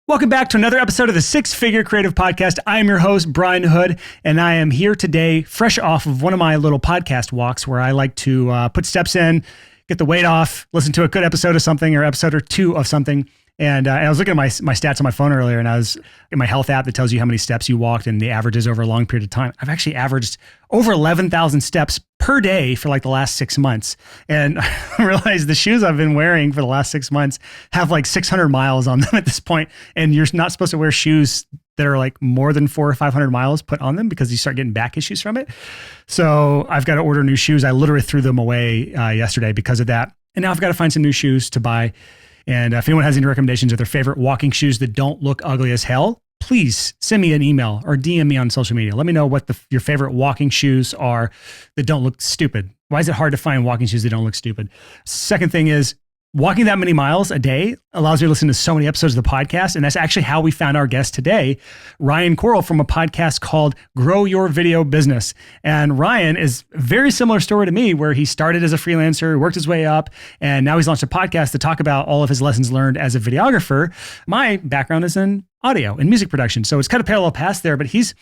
Welcome back to another episode of the Six Figure Creative Podcast. I am your host, Brian Hood, and I am here today fresh off of one of my little podcast walks where I like to put steps in, get the weight off, listen to a good episode of something or episode or two of something. And I was looking at my stats on my phone earlier, and I was in my health app that tells you how many steps you walked and the averages over a long period of time. I've actually averaged over 11,000 steps per day for like the last 6 months. And I realized the shoes I've been wearing for the last 6 months have like 600 miles on them at this point. And you're not supposed to wear shoes that are like more than 400 or 500 miles put on them because you start getting back issues from it. So I've got to order new shoes. I literally threw them away yesterday because of that. And now I've got to find some new shoes to buy. And if anyone has any recommendations of their favorite walking shoes that don't look ugly as hell, please send me an email or DM me on social media. Let me know what your favorite walking shoes are that don't look stupid. Why is it hard to find walking shoes that don't look stupid? Second thing is, walking that many miles a day allows me to listen to so many episodes of the podcast. And that's actually how we found our guest today, Ryan Koral, from a podcast called Grow Your Video Business. And Ryan is a very similar story to me, where he started as a freelancer, worked his way up, and now he's launched a podcast to talk about all of his lessons learned as a videographer. My background is in audio and music production. So it's kind of parallel paths there, but he's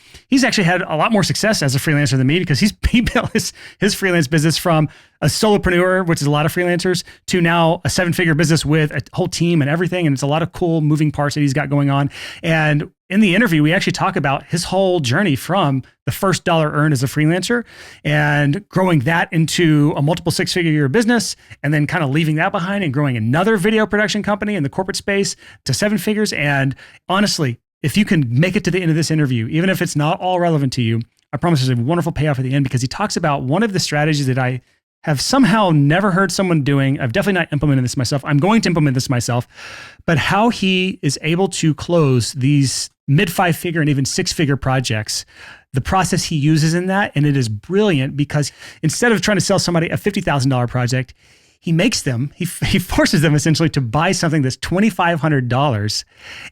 actually had a lot more success as a freelancer than me, because he built his freelance business from a solopreneur, which is a lot of freelancers, to now a 7-figure business with a whole team and everything. And it's a lot of cool moving parts that he's got going on. And in the interview, we actually talk about his whole journey from the first dollar earned as a freelancer and growing that into a multiple 6-figure business, and then kind of leaving that behind and growing another video production company in the corporate space to 7 figures. And honestly, if you can make it to the end of this interview, even if it's not all relevant to you, I promise there's a wonderful payoff at the end, because he talks about one of the strategies that I have somehow never heard someone doing. I've definitely not implemented this myself. I'm going to implement this myself, but how he is able to close these mid 5-figure and even 6-figure projects, the process he uses in that. And it is brilliant, because instead of trying to sell somebody a $50,000 project, he makes them, he forces them essentially to buy something that's $2,500.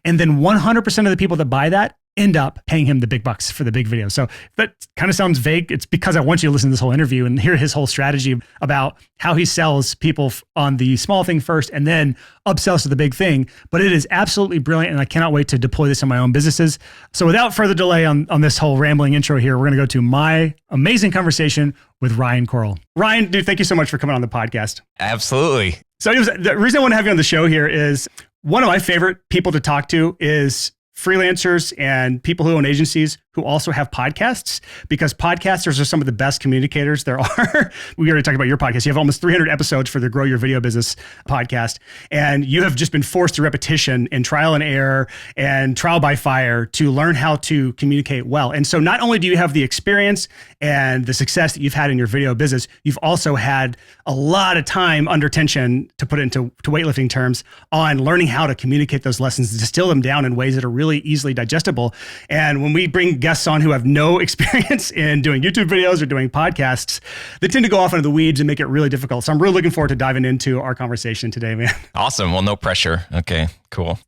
And then 100% of the people that buy that end up paying him the big bucks for the big video. So that kind of sounds vague. It's because I want you to listen to this whole interview and hear his whole strategy about how he sells people on the small thing first and then upsells to the big thing. But it is absolutely brilliant, and I cannot wait to deploy this in my own businesses. So without further delay on this whole rambling intro here, we're going to go to my amazing conversation with Ryan Koral. Ryan, dude, thank you so much for coming on the podcast. Absolutely. So the reason I want to have you on the show here is one of my favorite people to talk to is freelancers and people who own agencies who also have podcasts, because podcasters are some of the best communicators there are. We already talked about your podcast. You have almost 300 episodes for the Grow Your Video Business podcast. And you have just been forced to repetition and trial and error and trial by fire to learn how to communicate well. And so not only do you have the experience and the success that you've had in your video business, you've also had a lot of time under tension, to put it into weightlifting terms, on learning how to communicate those lessons, distill them down in ways that are really easily digestible. And when we bring guests on who have no experience in doing YouTube videos or doing podcasts, they tend to go off into the weeds and make it really difficult. So I'm really looking forward to diving into our conversation today, man. Awesome. Well, no pressure. Okay, cool.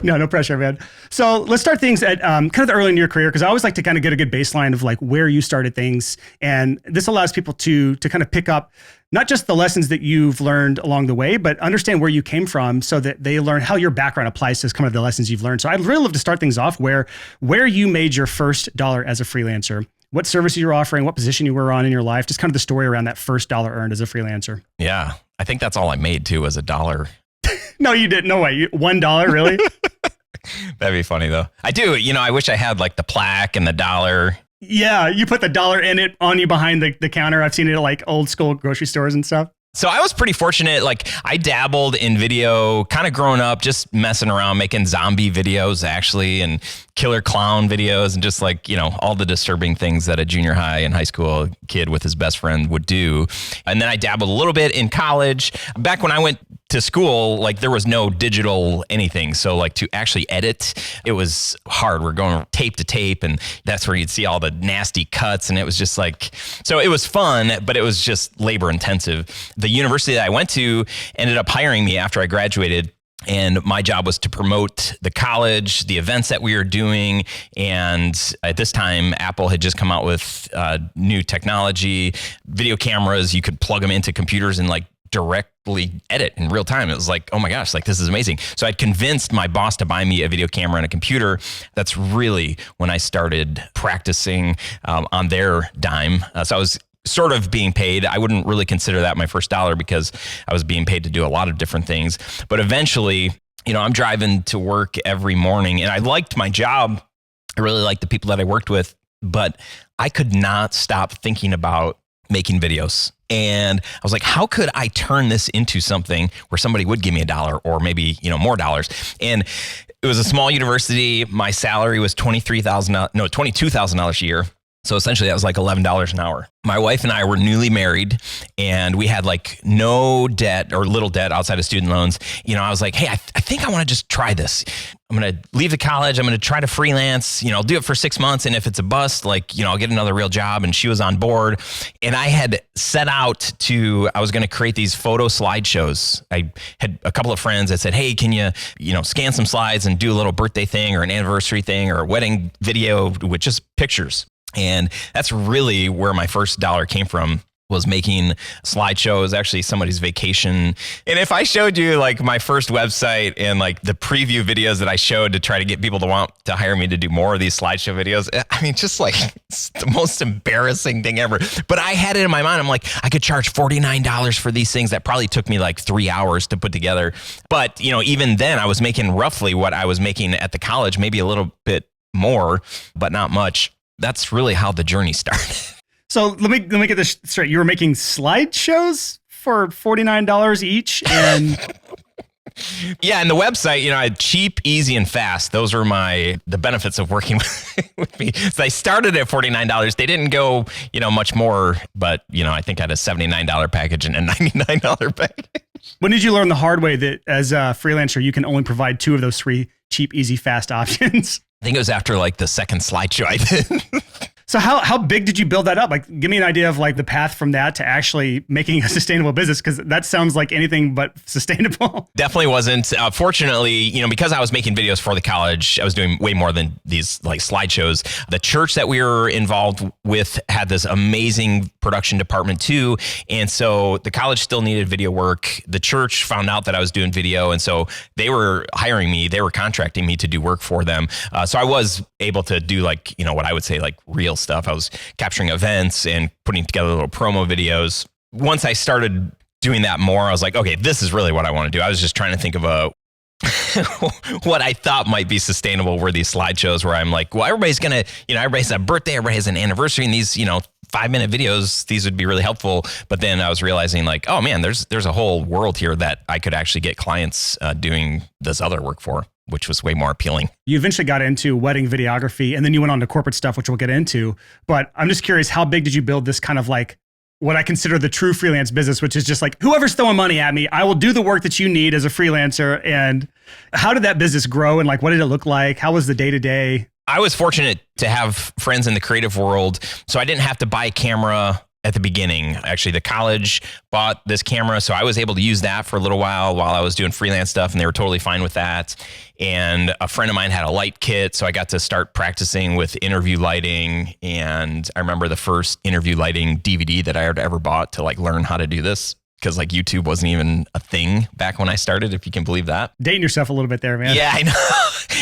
No pressure, man. So let's start things at kind of the early in your career, because I always like to kind of get a good baseline of like where you started things. And this allows people to kind of pick up not just the lessons that you've learned along the way, but understand where you came from, so that they learn how your background applies to kind of the lessons you've learned. So I'd really love to start things off where you made your first dollar as a freelancer, what services you're offering, what position you were on in your life, just kind of the story around that first dollar earned as a freelancer. Yeah. I think that's all I made too, was $1. No, you didn't. No way. $1, really? That'd be funny though. I do. I wish I had like the plaque and the dollar. Yeah, you put the dollar in it on you behind the counter. I've seen it at like old school grocery stores and stuff. So I was pretty fortunate. Like, I dabbled in video kind of growing up, just messing around, making zombie videos actually, and killer clown videos, and just like, all the disturbing things that a junior high and high school kid with his best friend would do. And then I dabbled a little bit in college. Back when I went to school, like, there was no digital anything. So like, to actually edit, it was hard. We're going tape to tape, and that's where you'd see all the nasty cuts. And it was just like, so it was fun, but it was just labor intensive. The university that I went to ended up hiring me after I graduated. And my job was to promote the college, the events that we were doing. And at this time, Apple had just come out with new technology, video cameras. You could plug them into computers and like directly edit in real time. It was like, oh my gosh, like this is amazing. So I'd convinced my boss to buy me a video camera and a computer. That's really when I started practicing on their dime. So I was sort of being paid. I wouldn't really consider that my first dollar because I was being paid to do a lot of different things. But eventually, I'm driving to work every morning and I liked my job. I really liked the people that I worked with, but I could not stop thinking about making videos. And I was like, how could I turn this into something where somebody would give me $1 or maybe, more dollars? And it was a small university. My salary was $22,000 a year. So essentially that was like $11 an hour. My wife and I were newly married and we had like no debt or little debt outside of student loans. I was like, hey, I think I want to just try this. I'm going to leave the college. I'm going to try to freelance, I'll do it for 6 months. And if it's a bust, I'll get another real job. And she was on board. And I had set out I was going to create these photo slideshows. I had a couple of friends that said, hey, can you, scan some slides and do a little birthday thing or an anniversary thing or a wedding video with just pictures. And that's really where my first dollar came from, was making slideshows, actually somebody's vacation. And if I showed you like my first website and like the preview videos that I showed to try to get people to want to hire me to do more of these slideshow videos, I mean, just like it's the most embarrassing thing ever. But I had it in my mind. I'm like, I could charge $49 for these things that probably took me like 3 hours to put together. But, even then I was making roughly what I was making at the college, maybe a little bit more, but not much. That's really how the journey started. So let me get this straight. You were making slideshows for $49 each, and yeah, and the website, cheap, easy, and fast. Those are the benefits of working with me. So I started at $49. They didn't go, much more, but I think I had a $79 package and a $99 package. When did you learn the hard way that as a freelancer you can only provide 2 of those 3 cheap, easy, fast options? I think it was after like the second slideshow I did. So how big did you build that up? Like, give me an idea of like the path from that to actually making a sustainable business, because that sounds like anything but sustainable. Definitely wasn't. Fortunately, because I was making videos for the college, I was doing way more than these like slideshows. The church that we were involved with had this amazing production department too. And so the college still needed video work. The church found out that I was doing video. And so they were hiring me, they were contracting me to do work for them. So I was able to do like, what I would say like real stuff. I was capturing events and putting together little promo videos. Once I started doing that more, I was like, okay, this is really what I want to do. I was just trying to think of what I thought might be sustainable were these slideshows where I'm like, well, everybody's going to, everybody has a birthday, everybody has an anniversary, and these, 5-minute videos, these would be really helpful. But then I was realizing like, oh man, there's a whole world here that I could actually get clients doing this other work for, which was way more appealing. You eventually got into wedding videography and then you went on to corporate stuff, which we'll get into. But I'm just curious, how big did you build this kind of like what I consider the true freelance business, which is just like, whoever's throwing money at me, I will do the work that you need as a freelancer. And how did that business grow? And like, what did it look like? How was the day-to-day? I was fortunate to have friends in the creative world, so I didn't have to buy a camera at the beginning. Actually, the college bought this camera, so I was able to use that for a little while I was doing freelance stuff, and they were totally fine with that. And a friend of mine had a light kit, so I got to start practicing with interview lighting. And I remember the first interview lighting DVD that I had ever bought to like learn how to do this, because like YouTube wasn't even a thing back when I started, if you can believe that. Dating yourself a little bit there, man. Yeah, I know.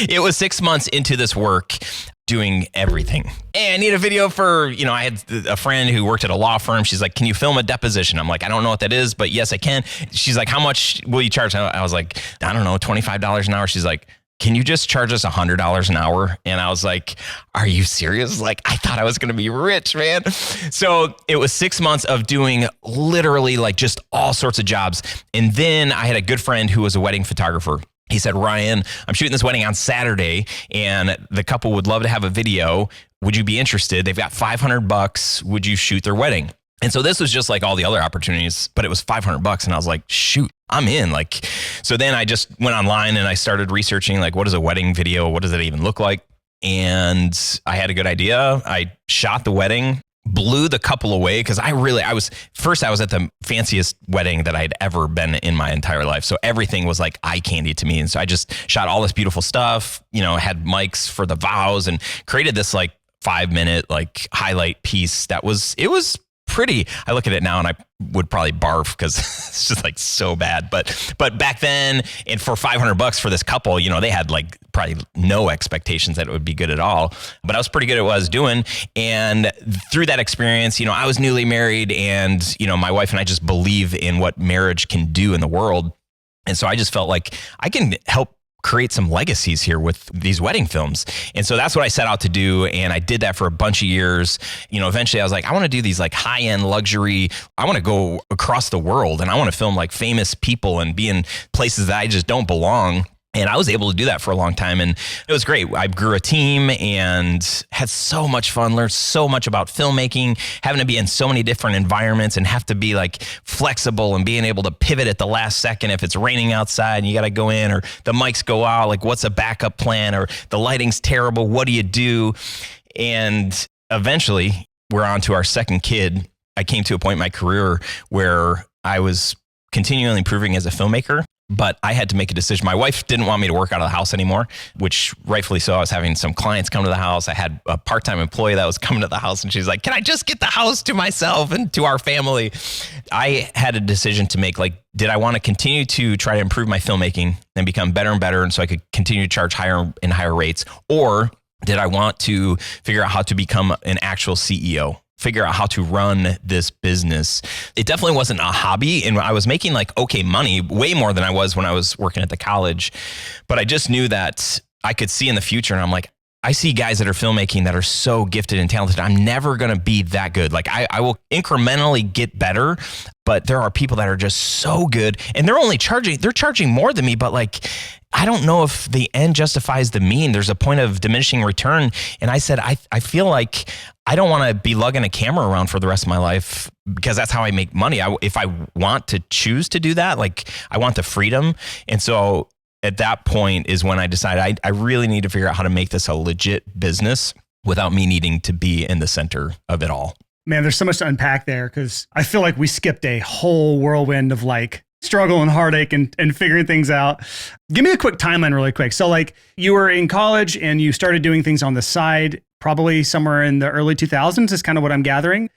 It was 6 months into this work, doing everything. Hey, I need a video for, I had a friend who worked at a law firm. She's like, can you film a deposition? I'm like, I don't know what that is, but yes, I can. She's like, how much will you charge? I was like, I don't know, $25 an hour. She's like, can you just charge us $100 an hour? And I was like, are you serious? Like, I thought I was going to be rich, man. So it was 6 months of doing literally like just all sorts of jobs. And then I had a good friend who was a wedding photographer. He said, Ryan, I'm shooting this wedding on Saturday and the couple would love to have a video. Would you be interested? They've got $500. Would you shoot their wedding? And so this was just like all the other opportunities, but it was $500. And I was like, shoot, I'm in. Like, so then I just went online and I started researching like, what is a wedding video? What does it even look like? And I had a good idea. I shot the wedding, blew the couple away because I was at the fanciest wedding that I'd ever been in my entire life. So everything was like eye candy to me. And so I just shot all this beautiful stuff, had mics for the vows and created this like 5-minute like highlight piece it was pretty. I look at it now and I would probably barf because it's just like so bad. But back then, and for $500 for this couple, you know, they had like probably no expectations that it would be good at all. But I was pretty good at what I was doing. And through that experience, you know, I was newly married, and, you know, my wife and I just believe in what marriage can do in the world. And so I just felt like I can help create some legacies here with these wedding films. And so that's what I set out to do. And I did that for a bunch of years. You know, eventually I was like, I want to do these like high-end luxury. I want to go across the world and I want to film like famous people and be in places that I just don't belong. And I was able to do that for a long time, and it was great. I grew a team and had so much fun, learned so much about filmmaking, having to be in so many different environments and have to be like flexible and being able to pivot at the last second. If it's raining outside and you got to go in, or the mics go out, like what's a backup plan, or the lighting's terrible, what do you do? And eventually we're on to our second kid. I came to a point in my career where I was continually improving as a filmmaker, but I had to make a decision. My wife didn't want me to work out of the house anymore, which rightfully so. I was having some clients come to the house. I had a part-time employee that was coming to the house, and she's like, can I just get the house to myself and to our family? I had a decision to make. Like, did I want to continue to try to improve my filmmaking and become better and better, and so I could continue to charge higher and higher rates? Or did I want to figure out how to become an actual CEO? Figure out how to run this business. It definitely wasn't a hobby, and I was making like okay money, way more than I was when I was working at the college. But I just knew that I could see in the future, and I'm like, I see guys that are filmmaking that are so gifted and talented. I'm never going to be that good. Like I will incrementally get better, but there are people that are just so good, and they're charging more than me, but like, I don't know if the end justifies the mean. There's a point of diminishing return. And I said, I feel like I don't want to be lugging a camera around for the rest of my life, because that's how I make money. If I want to choose to do that, like I want the freedom. And so at that point is when I decided I really need to figure out how to make this a legit business without me needing to be in the center of it all. Man, there's so much to unpack there, because I feel like we skipped a whole whirlwind of like struggle and heartache and figuring things out. Give me a quick timeline really quick. So like you were in college and you started doing things on the side, probably somewhere in the early 2000s is kind of what I'm gathering.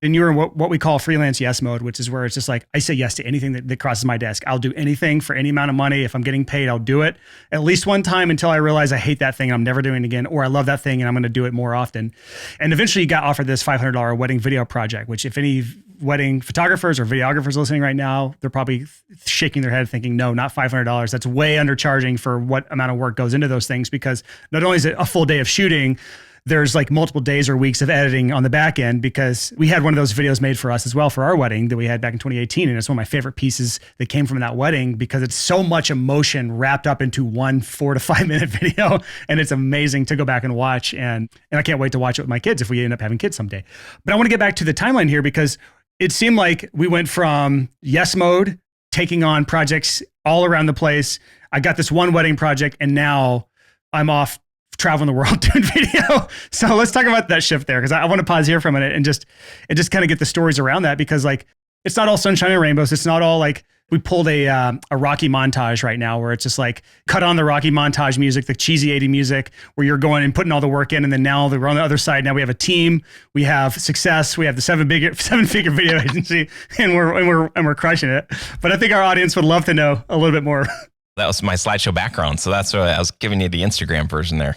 And you were in what we call freelance yes mode, which is where it's just like, I say yes to anything that crosses my desk. I'll do anything for any amount of money. If I'm getting paid, I'll do it at least one time until I realize I hate that thing and I'm never doing it again, or I love that thing and I'm going to do it more often. And eventually you got offered this $500 wedding video project, which if any wedding photographers or videographers listening right now, they're probably shaking their head thinking, no, not $500. That's way undercharging for what amount of work goes into those things, because not only is it a full day of shooting, there's like multiple days or weeks of editing on the back end, because we had one of those videos made for us as well for our wedding that we had back in 2018. And it's one of my favorite pieces that came from that wedding, because it's so much emotion wrapped up into one 4 to 5 minute video. And it's amazing to go back and watch. And I can't wait to watch it with my kids if we end up having kids someday. But I want to get back to the timeline here, because it seemed like we went from yes mode, taking on projects all around the place. I got this one wedding project, and now I'm off traveling the world doing video. So let's talk about that shift there, because I want to pause here for a minute and just kind of get the stories around that, because like it's not all sunshine and rainbows. It's not all like we pulled a Rocky montage right now where it's just like cut on the Rocky montage music, the cheesy 80 music, where you're going and putting all the work in. And then now we're on the other side. Now we have a team, we have success, we have the seven-figure video agency, and we're crushing it. But I think our audience would love to know a little bit more. That was my slideshow background. So that's what I was giving you, the Instagram version there.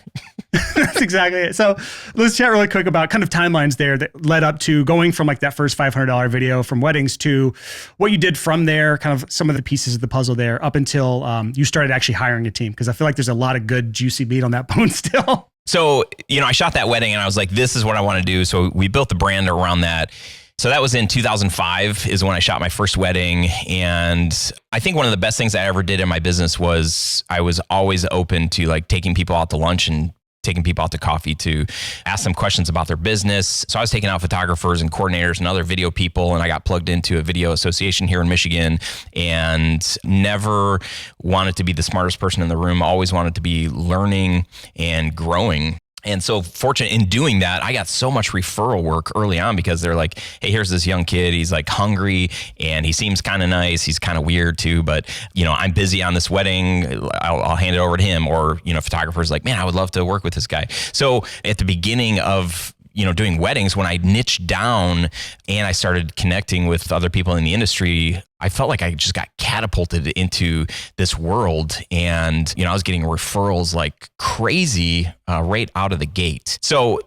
That's exactly it. So let's chat really quick about kind of timelines there that led up to going from like that first $500 video from weddings to what you did from there, kind of some of the pieces of the puzzle there up until you started actually hiring a team. Because I feel like there's a lot of good juicy meat on that bone still. So, you know, I shot that wedding and I was like, this is what I want to do. So we built the brand around that. So that was in 2005 is when I shot my first wedding. And I think one of the best things I ever did in my business was I was always open to like taking people out to lunch and taking people out to coffee to ask them questions about their business. So I was taking out photographers and coordinators and other video people, and I got plugged into a video association here in Michigan, and never wanted to be the smartest person in the room, always wanted to be learning and growing. And so fortunate in doing that, I got so much referral work early on, because they're like, hey, here's this young kid. He's like hungry and he seems kind of nice. He's kind of weird too, but you know, I'm busy on this wedding. I'll hand it over to him. Or, you know, photographers like, man, I would love to work with this guy. So at the beginning of doing weddings, when I niched down and I started connecting with other people in the industry, I felt like I just got catapulted into this world. And, I was getting referrals like crazy right out of the gate. So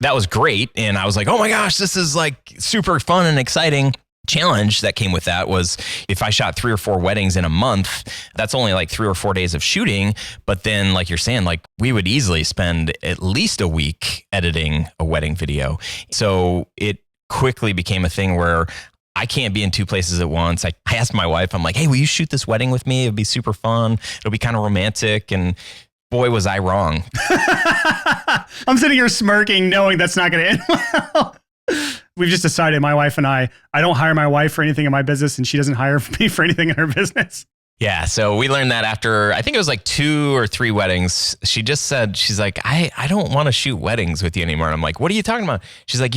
that was great. And I was like, oh my gosh, this is like super fun and exciting. Challenge that came with that was if I shot 3 or 4 weddings in a month, that's only like 3 or 4 days of shooting. But then, like you're saying, like we would easily spend at least a week editing a wedding video. So it quickly became a thing where I can't be in 2 places at once. I asked my wife, I'm like, hey, will you shoot this wedding with me? It'd be super fun. It'll be kind of romantic. And boy, was I wrong. I'm sitting here smirking, knowing that's not going to end well. We've just decided, my wife and I don't hire my wife for anything in my business, and she doesn't hire me for anything in her business. Yeah. So we learned that after, I think it was like 2 or 3 weddings. She just said, she's like, I don't want to shoot weddings with you anymore. And I'm like, what are you talking about? She's like,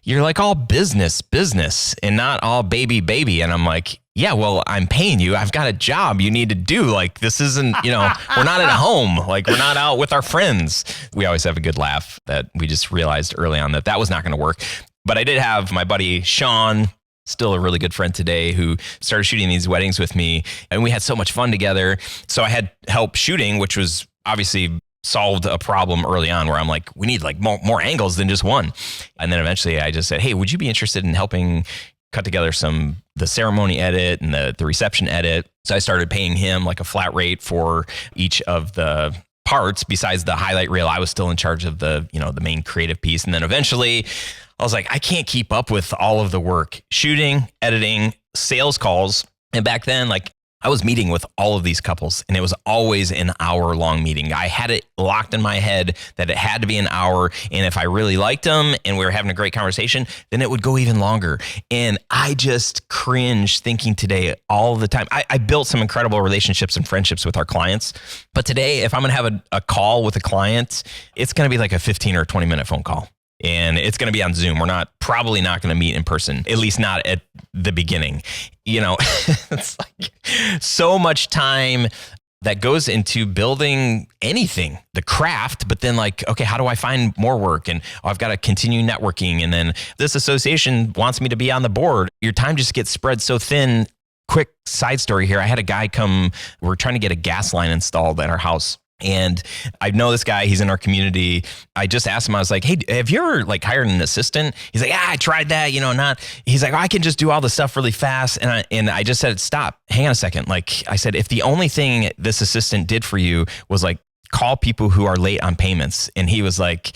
you're like all business and not all baby. And I'm like, yeah, well, I'm paying you. I've got a job you need to do. Like, this isn't, we're not at home. Like, we're not out with our friends. We always have a good laugh that we just realized early on that was not going to work. But I did have my buddy, Sean, still a really good friend today, who started shooting these weddings with me. And we had so much fun together. So I had help shooting, which was obviously solved a problem early on where I'm like, we need like more angles than just one. And then eventually I just said, hey, would you be interested in helping cut together the ceremony edit and the reception edit? So I started paying him like a flat rate for each of the parts besides the highlight reel. I was still in charge of the main creative piece. And then eventually I was like, I can't keep up with all of the work, shooting, editing, sales calls. And back then, like I was meeting with all of these couples and it was always an hour-long meeting. I had it locked in my head that it had to be an hour. And if I really liked them and we were having a great conversation, then it would go even longer. And I just cringe thinking today all the time. I built some incredible relationships and friendships with our clients. But today, if I'm going to have a call with a client, it's going to be like a 15 or 20-minute phone call. And it's going to be on Zoom. We're probably not going to meet in person, at least not at the beginning. It's like so much time that goes into building anything, the craft, but then like, okay, how do I find more work? And I've got to continue networking. And then this association wants me to be on the board. Your time just gets spread so thin. Quick side story here. I had a guy we're trying to get a gas line installed at our house. And I know this guy, he's in our community. I just asked him, I was like, hey, have you ever like hired an assistant? He's like, I tried that, he's like, I can just do all this stuff really fast. And I just said, stop, hang on a second. Like I said, if the only thing this assistant did for you was like call people who are late on payments. And he's like,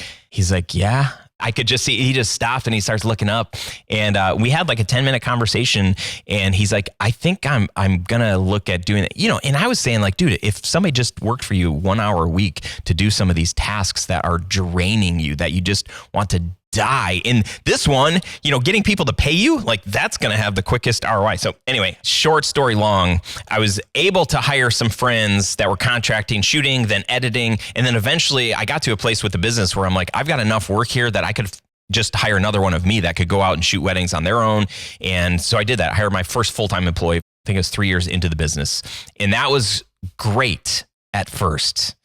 yeah. I could just see, he just stopped and he starts looking up and we had like a 10-minute conversation and he's like, I think I'm going to look at doing it, and I was saying like, dude, if somebody just worked for you 1 hour a week to do some of these tasks that are draining you, that you just want to die in this one, getting people to pay you, like that's going to have the quickest ROI. So anyway, short story long, I was able to hire some friends that were contracting, shooting, then editing. And then eventually I got to a place with the business where I'm like, I've got enough work here that I could just hire another one of me that could go out and shoot weddings on their own. And so I did that. I hired my first full-time employee. I think it was 3 years into the business. And that was great at first.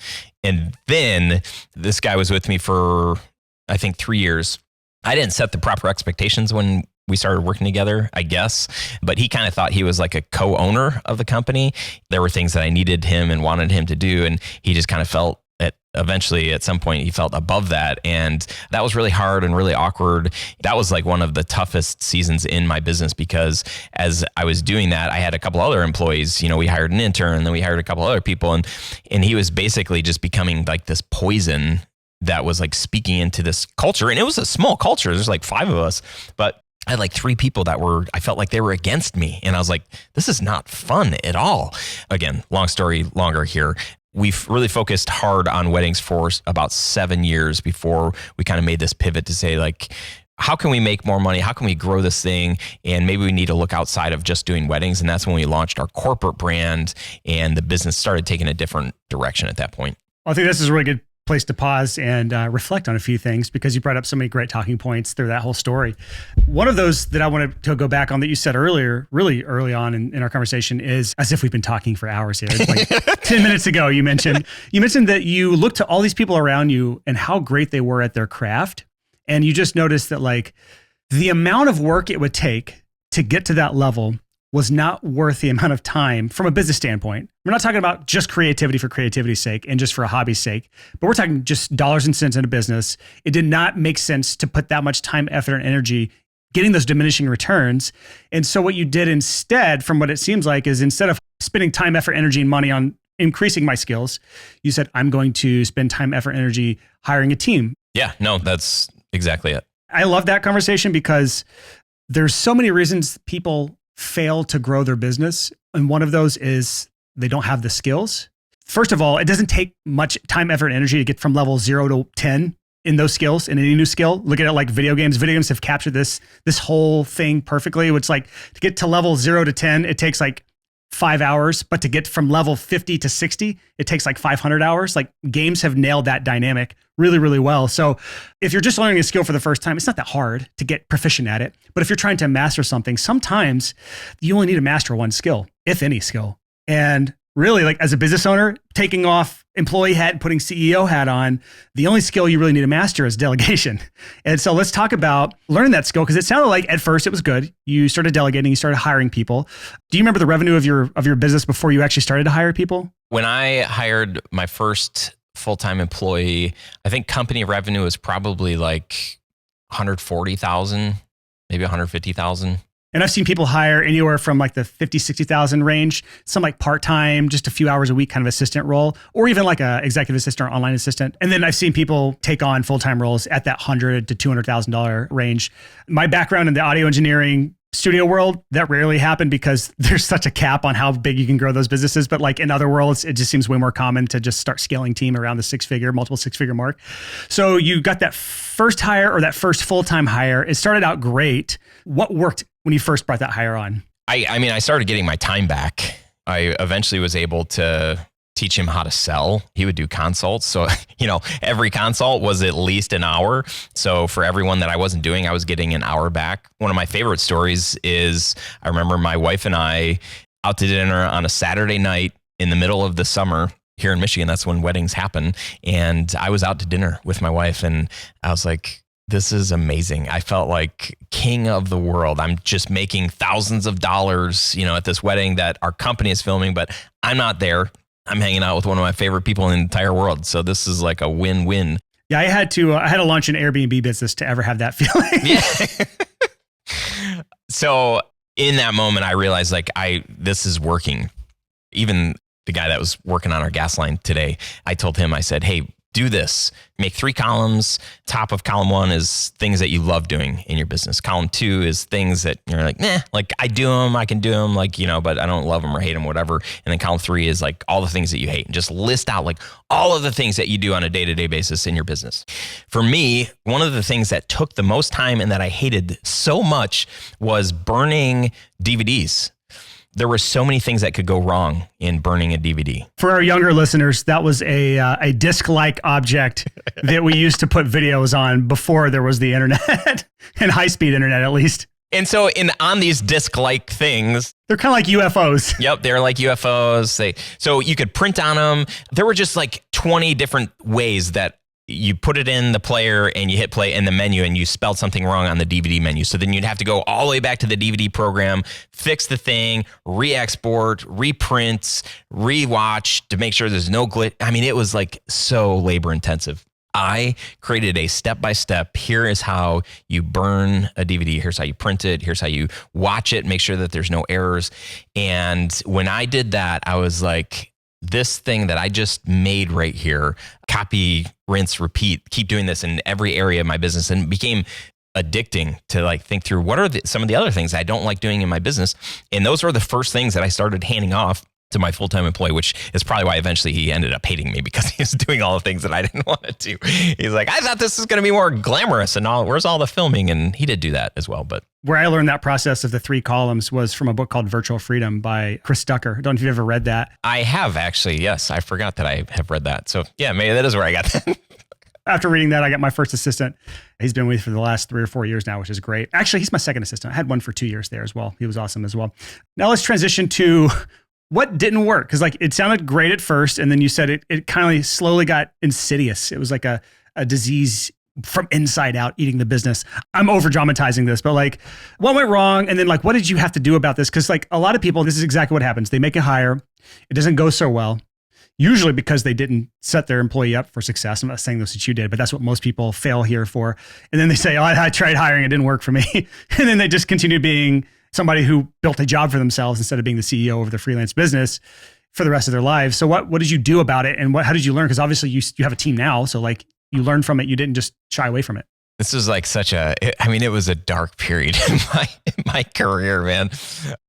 And then this guy was with me for, I think 3 years. I didn't set the proper expectations when we started working together, I guess, but he kind of thought he was like a co-owner of the company. There were things that I needed him and wanted him to do. And he just kind of felt that eventually at some point he felt above that. And that was really hard and really awkward. That was like one of the toughest seasons in my business because as I was doing that, I had a couple other employees, we hired an intern and then we hired a couple other people. And he was basically just becoming like this poison that was like speaking into this culture. And it was a small culture. There's like 5 of us, but I had like 3 people I felt like they were against me. And I was like, this is not fun at all. Again, long story longer here. We've really focused hard on weddings for about 7 years before we kind of made this pivot to say like, how can we make more money? How can we grow this thing? And maybe we need to look outside of just doing weddings. And that's when we launched our corporate brand and the business started taking a different direction at that point. I think this is a really good place to pause and reflect on a few things because you brought up so many great talking points through that whole story. One of those that I wanted to go back on that you said earlier, really early on in our conversation is, as if we've been talking for hours here. It's like 10 minutes ago, you mentioned that you looked to all these people around you and how great they were at their craft. And you just noticed that like the amount of work it would take to get to that level was not worth the amount of time from a business standpoint. We're not talking about just creativity for creativity's sake and just for a hobby's sake, but we're talking just dollars and cents in a business. It did not make sense to put that much time, effort, and energy getting those diminishing returns. And so what you did instead, from what it seems like, is instead of spending time, effort, energy, and money on increasing my skills, you said, I'm going to spend time, effort, energy hiring a team. Yeah, no, that's exactly it. I love that conversation because there's so many reasons people fail to grow their business. And one of those is they don't have the skills. First of all, it doesn't take much time, effort, and energy to get from level 0 to 10 in those skills, in any new skill. Look at it like video games. Video games have captured this whole thing perfectly. It's like to get to level 0 to 10, it takes like 5 hours, but to get from level 50 to 60, it takes like 500 hours. Like games have nailed that dynamic really, really well. So if you're just learning a skill for the first time, it's not that hard to get proficient at it. But if you're trying to master something, sometimes you only need to master one skill, if any skill. And really, like as a business owner, taking off employee hat and putting CEO hat on, the only skill you really need to master is delegation. And so let's talk about learning that skill, because it sounded like at first it was good. You started delegating, you started hiring people. Do you remember the revenue of your business before you actually started to hire people? When I hired my first full-time employee, I think company revenue was probably like 140,000, maybe 150,000. And I've seen people hire anywhere from like the 50, 60,000 range, some like part-time, just a few hours a week kind of assistant role, or even like a executive assistant or online assistant. And then I've seen people take on full-time roles at that $100,000 to $200,000 range. My background in the audio engineering studio world, that rarely happened because there's such a cap on how big you can grow those businesses. But like in other worlds, it just seems way more common to just start scaling team around the multiple six-figure mark. So you got that first hire or that first full-time hire. It started out great. What worked when you first brought that hire on? I mean, I started getting my time back. I eventually was able to teach him how to sell. He would do consults. So, every consult was at least an hour. So for everyone that I wasn't doing, I was getting an hour back. One of my favorite stories is I remember my wife and I out to dinner on a Saturday night in the middle of the summer here in Michigan. That's when weddings happen. And I was out to dinner with my wife and I was like, this is amazing. I felt like king of the world. I'm just making thousands of dollars, at this wedding that our company is filming, but I'm not there. I'm hanging out with one of my favorite people in the entire world. So this is like a win-win. Yeah, I had to launch an Airbnb business to ever have that feeling. Yeah. So in that moment, I realized this is working. Even the guy that was working on our gas line today, I told him, I said, hey, do this. Make 3 columns. Top of column 1 is things that you love doing in your business. Column 2 is things that you're like, like I do them, I can do them, but I don't love them or hate them, whatever. And then column 3 is like all the things that you hate. And just list out like all of the things that you do on a day-to-day basis in your business. For me, one of the things that took the most time and that I hated so much was burning DVDs. There were so many things that could go wrong in burning a DVD. For our younger listeners, that was a disc-like object that we used to put videos on before there was the internet and high-speed internet, at least. And so on these disc-like things, they're kind of like UFOs. Yep, they're like UFOs. So you could print on them. There were just like 20 different ways that you put it in the player and you hit play in the menu and you spelled something wrong on the DVD menu. So then you'd have to go all the way back to the DVD program, fix the thing, re-export, reprint, re-watch to make sure there's no glitch. I mean, it was like so labor intensive. I created a step-by-step. Here is how you burn a DVD. Here's how you print it. Here's how you watch it. Make sure that there's no errors. And when I did that, I was like, this thing that I just made right here, copy, rinse, repeat, keep doing this in every area of my business, and it became addicting to like think through what are some of the other things I don't like doing in my business. And those were the first things that I started handing off to my full-time employee, which is probably why eventually he ended up hating me because he was doing all the things that I didn't want to do. He's like, I thought this was going to be more glamorous and all, where's all the filming? And he did do that as well. But where I learned that process of the 3 columns was from a book called Virtual Freedom by Chris Ducker. I don't know if you've ever read that. I have actually. Yes. I forgot that I have read that. So yeah, maybe that is where I got that. After reading that, I got my first assistant. He's been with me for the last 3 or 4 years now, which is great. Actually, he's my second assistant. I had one for 2 years there as well. He was awesome as well. Now let's transition to what didn't work. Because like it sounded great at first, and then you said it kind of slowly got insidious. It was like a disease from inside out eating the business. I'm over dramatizing this, but like what went wrong? And then like, what did you have to do about this? Cause like a lot of people, this is exactly what happens. They make a hire. It doesn't go so well, usually because they didn't set their employee up for success. I'm not saying this that you did, but that's what most people fail here for. And then they say, oh, I tried hiring, it didn't work for me. And then they just continue being somebody who built a job for themselves instead of being the CEO of their freelance business for the rest of their lives. So what did you do about it? And how did you learn? Because obviously you have a team now. So like you learned from it. You didn't just shy away from it. This was like it was a dark period in my career, man.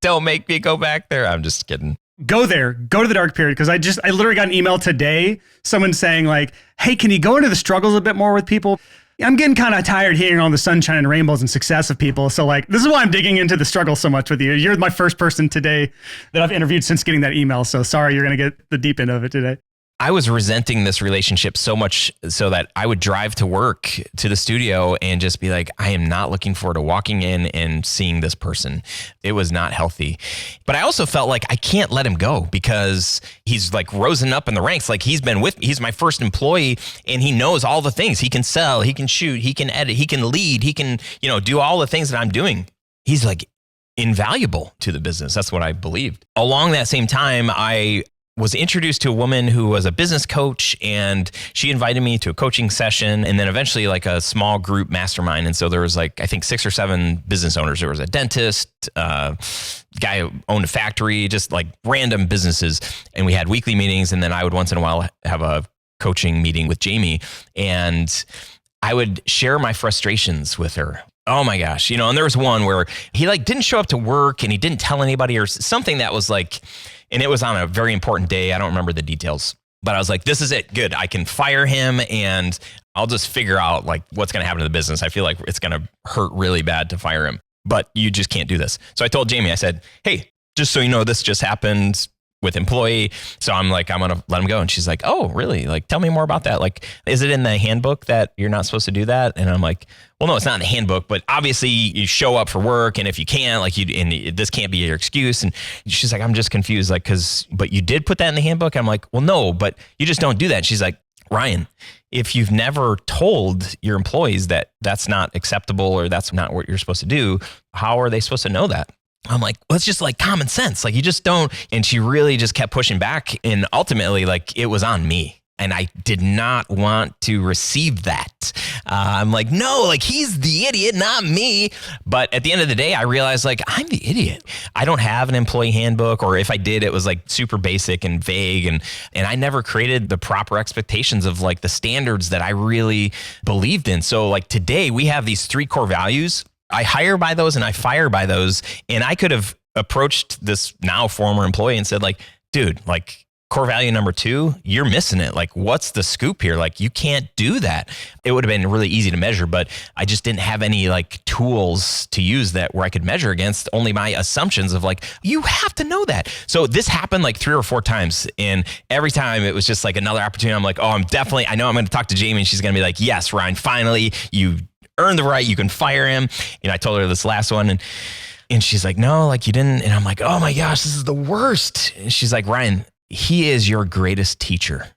Don't make me go back there. I'm just kidding. Go there, go to the dark period. Cause I literally got an email today, someone saying like, hey, can you go into the struggles a bit more with people? I'm getting kind of tired hearing all the sunshine and rainbows and success of people. So like, this is why I'm digging into the struggle so much with you. You're my first person today that I've interviewed since getting that email. So sorry, you're going to get the deep end of it today. I was resenting this relationship so much so that I would drive to work to the studio and just be like, I am not looking forward to walking in and seeing this person. It was not healthy. But I also felt like I can't let him go because he's like risen up in the ranks. Like he's my first employee and he knows all the things. He can sell, he can shoot, he can edit, he can lead, he can, do all the things that I'm doing. He's like invaluable to the business. That's what I believed. Along that same time, I was introduced to a woman who was a business coach, and she invited me to a coaching session and then eventually like a small group mastermind. And so there was like, I think 6 or 7 business owners. There was a dentist, guy who owned a factory, just like random businesses. And we had weekly meetings. And then I would once in a while have a coaching meeting with Jamie, and I would share my frustrations with her. Oh my gosh. And there was one where he like didn't show up to work and he didn't tell anybody or something that was like, and it was on a very important day. I don't remember the details, but I was like, this is it. Good. I can fire him and I'll just figure out like what's going to happen to the business. I feel like it's going to hurt really bad to fire him, but you just can't do this. So I told Jamie, I said, hey, just so you know, this just happened with employee. So I'm like, I'm going to let him go. And she's like, oh, really? Like, tell me more about that. Like, is it in the handbook that you're not supposed to do that? And I'm like, well, no, it's not in the handbook, but obviously you show up for work. And if you can't, like this can't be your excuse. And she's like, I'm just confused. Like, but you did put that in the handbook. I'm like, well, no, but you just don't do that. And she's like, Ryan, if you've never told your employees that that's not acceptable or that's not what you're supposed to do, how are they supposed to know that? I'm like, well, it's just like common sense. Like you just don't. And she really just kept pushing back. And ultimately, like it was on me. And I did not want to receive that. I'm like, no, like he's the idiot, not me. But at the end of the day, I realized like I'm the idiot. I don't have an employee handbook, or if I did, it was like super basic and vague. And I never created the proper expectations of like the standards that I really believed in. So like today we have these 3 core values. I hire by those and I fire by those. And I could have approached this now former employee and said like, dude, like core value number 2, you're missing it. Like, what's the scoop here? Like, you can't do that. It would have been really easy to measure, but I just didn't have any like tools to use that where I could measure against, only my assumptions of like, you have to know that. So this happened like 3 or 4 times. And every time it was just like another opportunity. I'm like, oh, I know I'm going to talk to Jamie and she's going to be like, yes, Ryan, finally you earned the right, you can fire him. And I told her this last one and she's like, no, like you didn't. And I'm like, oh my gosh, this is the worst. And she's like, Ryan, he is your greatest teacher.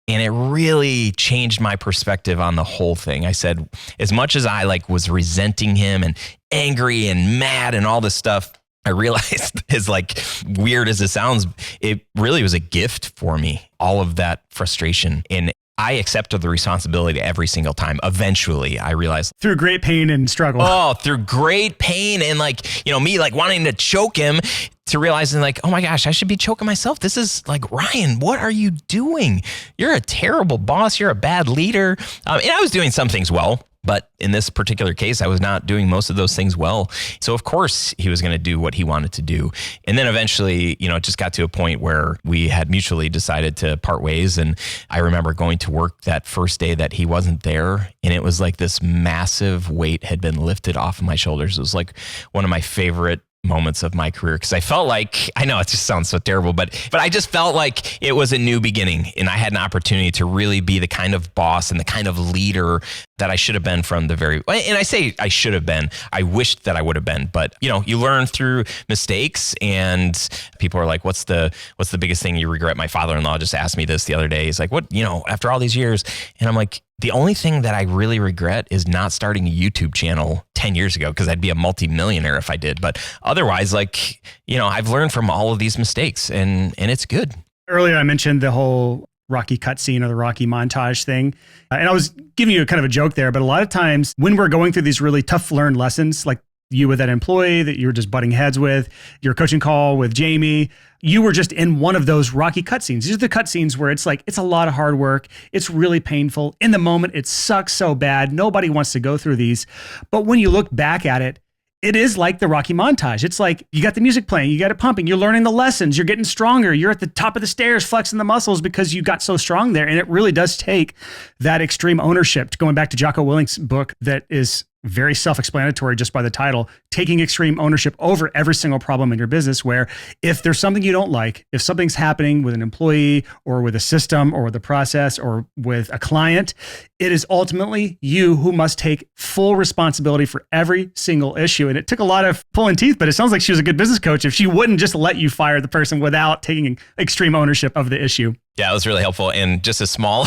And it really changed my perspective on the whole thing. I said, as much as I like was resenting him and angry and mad and all this stuff, I realized, as like weird as it sounds, it really was a gift for me, all of that frustration. And I accepted the responsibility every single time. Eventually, I realized. Through great pain and struggle. Oh, through great pain and like, me like wanting to choke him, to realizing like, oh my gosh, I should be choking myself. This is like, Ryan, what are you doing? You're a terrible boss. You're a bad leader. And I was doing some things well, but in this particular case, I was not doing most of those things well. So of course he was going to do what he wanted to do. And then eventually, it just got to a point where we had mutually decided to part ways. And I remember going to work that first day that he wasn't there. And it was like this massive weight had been lifted off of my shoulders. It was like one of my favorite moments of my career because I felt like, I know it just sounds so terrible, but I just felt like it was a new beginning and I had an opportunity to really be the kind of boss and the kind of leader that I should have been from the very, and I say I should have been, I wished that I would have been, but you learn through mistakes and people are like, what's the biggest thing you regret? My father-in-law just asked me this the other day. He's like, what, after all these years, and I'm like, the only thing that I really regret is not starting a YouTube channel 10 years ago because I'd be a multimillionaire if I did. But otherwise, I've learned from all of these mistakes and it's good. Earlier, I mentioned the whole Rocky cutscene or the Rocky montage thing. And I was giving you kind of a joke there, but a lot of times when we're going through these really tough learned lessons, like you with that employee that you were just butting heads with, your coaching call with Jamie, you were just in one of those Rocky cutscenes. These are the cutscenes where it's like, it's a lot of hard work. It's really painful. In the moment, it sucks so bad. Nobody wants to go through these. But when you look back at it, it is like the Rocky montage. It's like you got the music playing, you got it pumping, you're learning the lessons, you're getting stronger, you're at the top of the stairs flexing the muscles because you got so strong there. And it really does take that extreme ownership. Going back to Jocko Willink's book that is very self-explanatory just by the title, taking extreme ownership over every single problem in your business, where if there's something you don't like, if something's happening with an employee or with a system or with a process or with a client, it is ultimately you who must take full responsibility for every single issue. And it took a lot of pulling teeth, but it sounds like she was a good business coach if she wouldn't just let you fire the person without taking extreme ownership of the issue. Yeah, it was really helpful. And just a small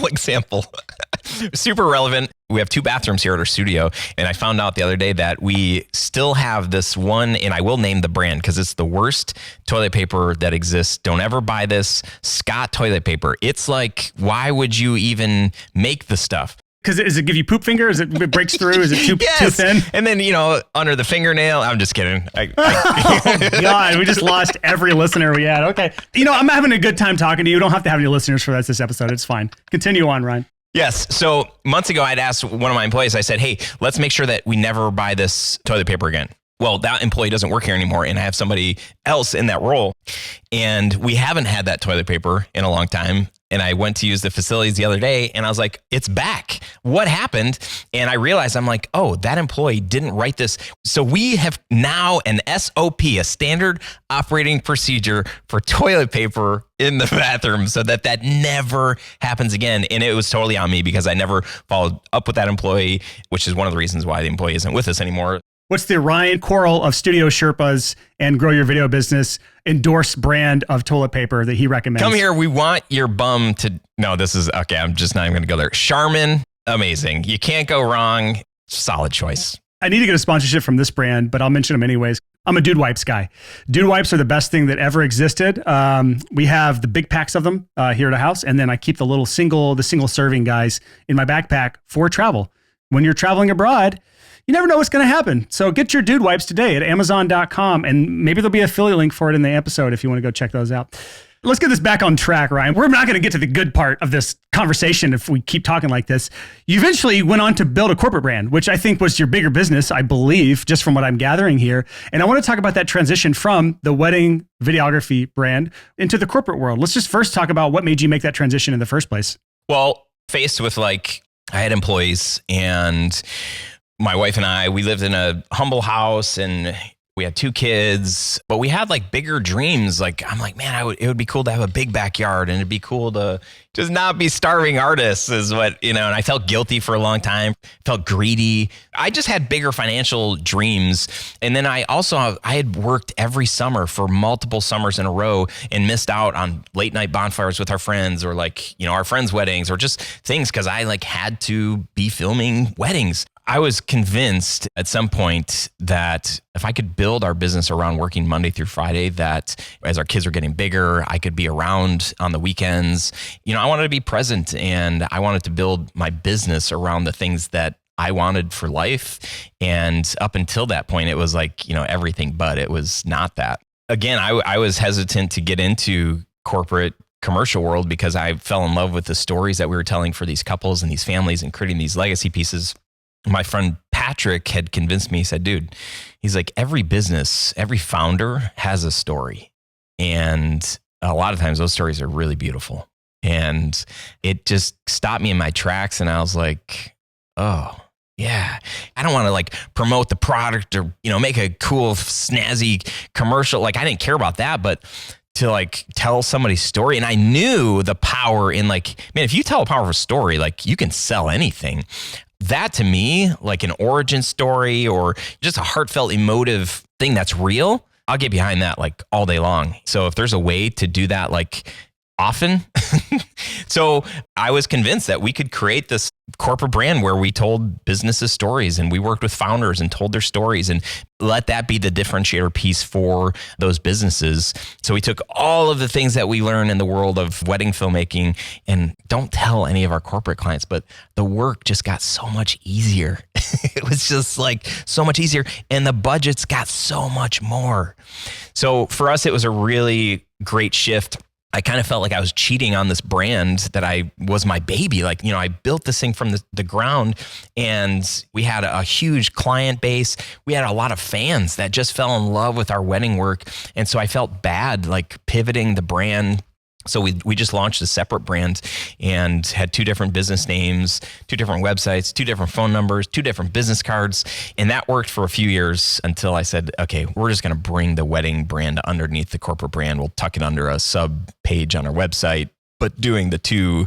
example, super relevant. We have 2 bathrooms here at our studio. And I found out the other day that we still have this one, and I will name the brand because it's the worst toilet paper that exists. Don't ever buy this Scott toilet paper. It's like, why would you even make the stuff? Because does it give you poop finger? Is it breaks through? Is it too thin? And then, under the fingernail, I'm just kidding. Oh, God, we just lost every listener we had. Okay. I'm having a good time talking to you. You don't have to have any listeners for this episode. It's fine. Continue on, Ryan. Yes. So months ago, I'd asked one of my employees, I said, hey, let's make sure that we never buy this toilet paper again. Well, that employee doesn't work here anymore, and I have somebody else in that role. And we haven't had that toilet paper in a long time. And I went to use the facilities the other day, and I was like, it's back. What happened? And I realized, I'm like, oh, that employee didn't write this. So we have now an SOP, a standard operating procedure for toilet paper in the bathroom so that never happens again. And it was totally on me because I never followed up with that employee, which is one of the reasons why the employee isn't with us anymore. What's the Ryan Koral of Studio Sherpas and Grow Your Video Business endorsed brand of toilet paper that he recommends? Come here. We want your bum to... No, this is... Okay, I'm just not even going to go there. Charmin, amazing. You can't go wrong. Solid choice. I need to get a sponsorship from this brand, but I'll mention them anyways. I'm a Dude Wipes guy. Dude Wipes are the best thing that ever existed. We have the big packs of them here at the house, and then I keep the single serving guys in my backpack for travel. When you're traveling abroad, you never know what's going to happen. So get your Dude Wipes today at Amazon.com, and maybe there'll be an affiliate link for it in the episode if you want to go check those out. Let's get this back on track, Ryan. We're not going to get to the good part of this conversation if we keep talking like this. You eventually went on to build a corporate brand, which I think was your bigger business, I believe, just from what I'm gathering here. And I want to talk about that transition from the wedding videography brand into the corporate world. Let's just first talk about what made you make that transition in the first place. Well, faced with I had employees, and my wife and I, we lived in a humble house, and we had 2 kids, but we had bigger dreams. I'm like, man, it would be cool to have a big backyard, and it'd be cool to just not be starving artists is what, and I felt guilty for a long time, felt greedy. I just had bigger financial dreams. And then I had worked every summer for multiple summers in a row and missed out on late night bonfires with our friends or our friends' weddings or just things because I had to be filming weddings. I was convinced at some point that if I could build our business around working Monday through Friday, that as our kids were getting bigger, I could be around on the weekends. I wanted to be present, and I wanted to build my business around the things that I wanted for life. And up until that point, it was everything, but it was not that. Again, I was hesitant to get into corporate commercial world because I fell in love with the stories that we were telling for these couples and these families and creating these legacy pieces. My friend Patrick had convinced me, he said, dude, he's like, every business, every founder has a story. And a lot of times those stories are really beautiful. And it just stopped me in my tracks. And I was like, oh, Yeah. I don't want to like promote the product or, make a cool, snazzy commercial. Like I didn't care about that, but to like tell somebody's story. And I knew the power in like, man, if you tell a powerful story, like you can sell anything. That to me, like an origin story or just a heartfelt, emotive thing that's real, I'll get behind that like all day long. So if there's a way to do that like often, so I was convinced that we could create this corporate brand where we told businesses stories and we worked with founders and told their stories and let that be the differentiator piece for those businesses. So we took all of the things that we learned in the world of wedding filmmaking and don't tell any of our corporate clients, but the work just got so much easier. It was just like so much easier and the budgets got so much more. So for us, it was a really great shift. I kind of felt like I was cheating on this brand that I was my baby. Like, I built this thing from the ground and we had a huge client base. We had a lot of fans that just fell in love with our wedding work. And so I felt bad like pivoting the brand. So we just launched a separate brand and had 2 different business names, 2 different websites, 2 different phone numbers, 2 different business cards. And that worked for a few years until I said, okay, we're just going to bring the wedding brand underneath the corporate brand. We'll tuck it under a sub page on our website. But doing the 2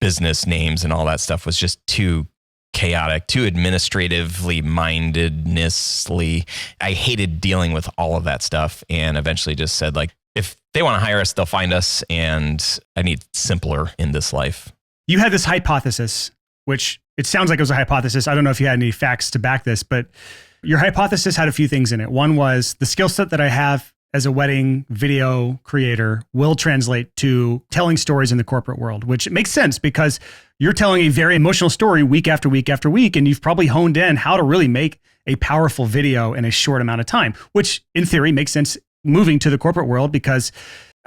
business names and all that stuff was just too chaotic, too administratively mindednessly. I hated dealing with all of that stuff and eventually just said like, if they want to hire us, they'll find us. And I need simpler in this life. You had this hypothesis, which it sounds like it was a hypothesis. I don't know if you had any facts to back this, but your hypothesis had a few things in it. One was the skill set that I have as a wedding video creator will translate to telling stories in the corporate world, which makes sense because you're telling a very emotional story week after week after week, and you've probably honed in how to really make a powerful video in a short amount of time, which in theory makes sense moving to the corporate world because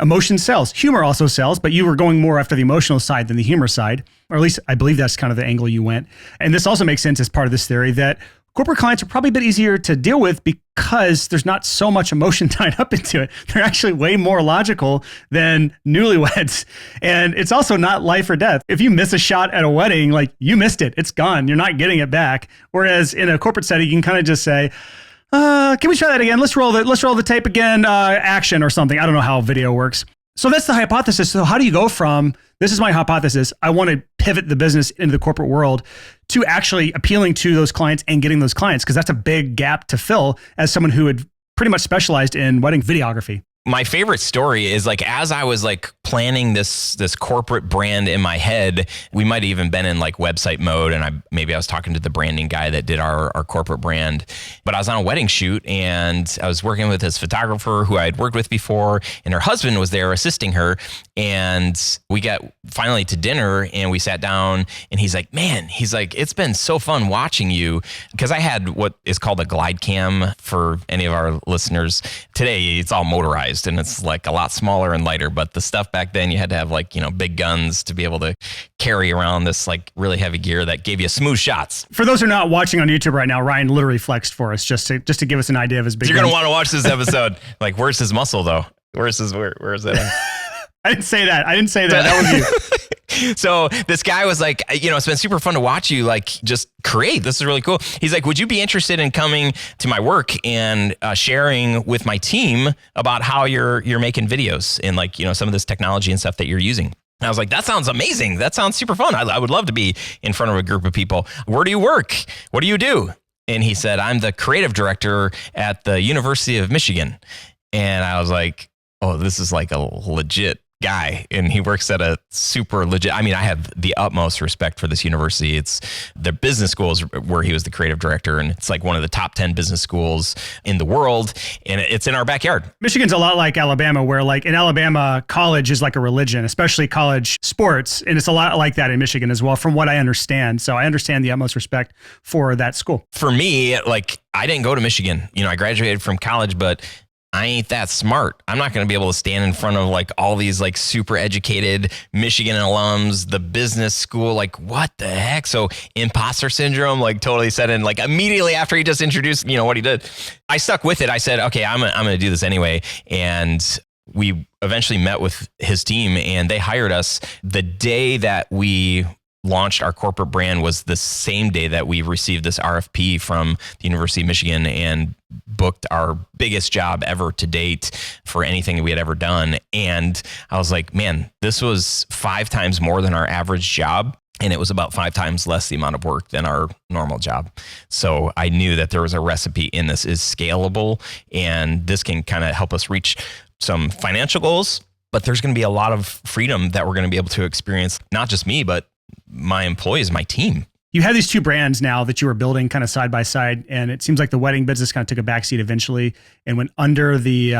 emotion sells. Humor also sells, but you were going more after the emotional side than the humor side, or at least I believe that's kind of the angle you went. And this also makes sense as part of this theory that corporate clients are probably a bit easier to deal with because there's not so much emotion tied up into it. They're actually way more logical than newlyweds. And it's also not life or death. If you miss a shot at a wedding, like you missed it, it's gone. You're not getting it back. Whereas in a corporate setting, you can kind of just say, can we try that again? Let's roll the tape again, action or something. I don't know how video works. So that's the hypothesis. So how do you go from, this is my hypothesis, I want to pivot the business into the corporate world to actually appealing to those clients and getting those clients? Because that's a big gap to fill as someone who had pretty much specialized in wedding videography. My favorite story is like, as I was like planning this corporate brand in my head, we might have even been in like website mode. And I was talking to the branding guy that did our corporate brand, but I was on a wedding shoot and I was working with this photographer who I had worked with before, and her husband was there assisting her. And we got finally to dinner and we sat down and he's like, it's been so fun watching you. Because I had what is called a glide cam for any of our listeners. Today, it's all motorized and it's like a lot smaller and lighter, but the stuff back then you had to have like, big guns to be able to carry around this like really heavy gear that gave you smooth shots. For those who are not watching on YouTube right now, Ryan literally flexed for us just to give us an idea of his big You're going to want to watch this episode. Like, where's his muscle though? Where is that? I didn't say that. That was you. So this guy was like, it's been super fun to watch you like just create. This is really cool. He's like, would you be interested in coming to my work and sharing with my team about how you're making videos and like, some of this technology and stuff that you're using? And I was like, that sounds amazing. That sounds super fun. I would love to be in front of a group of people. Where do you work? What do you do? And he said, I'm the creative director at the University of Michigan. And I was like, oh, this is like a legit guy, and he works at a super legit. I mean, I have the utmost respect for this university. It's the business schools where he was the creative director, and it's like one of the top 10 business schools in the world, and it's in our backyard. Michigan's a lot like Alabama, where like in Alabama, college is like a religion, especially college sports, and it's a lot like that in Michigan as well, from what I understand. So I understand the utmost respect for that school. For me, like I didn't go to Michigan. I graduated from college, but I ain't that smart. I'm not going to be able to stand in front of like all these like super educated Michigan alums, the business school, like what the heck? So imposter syndrome, like totally set in like immediately after he just introduced, what he did. I stuck with it. I said, okay, I'm going to do this anyway. And we eventually met with his team and they hired us the day that we launched our corporate brand was the same day that we received this RFP from the University of Michigan and booked our biggest job ever to date for anything we had ever done. And I was like, man, this was 5 times more than our average job. And it was about 5 times less the amount of work than our normal job. So I knew that there was a recipe in this is scalable, and this can kind of help us reach some financial goals, but there's going to be a lot of freedom that we're going to be able to experience, not just me, but my employees, my team. You have these 2 brands now that you were building kind of side by side, and it seems like the wedding business kind of took a backseat eventually and went under the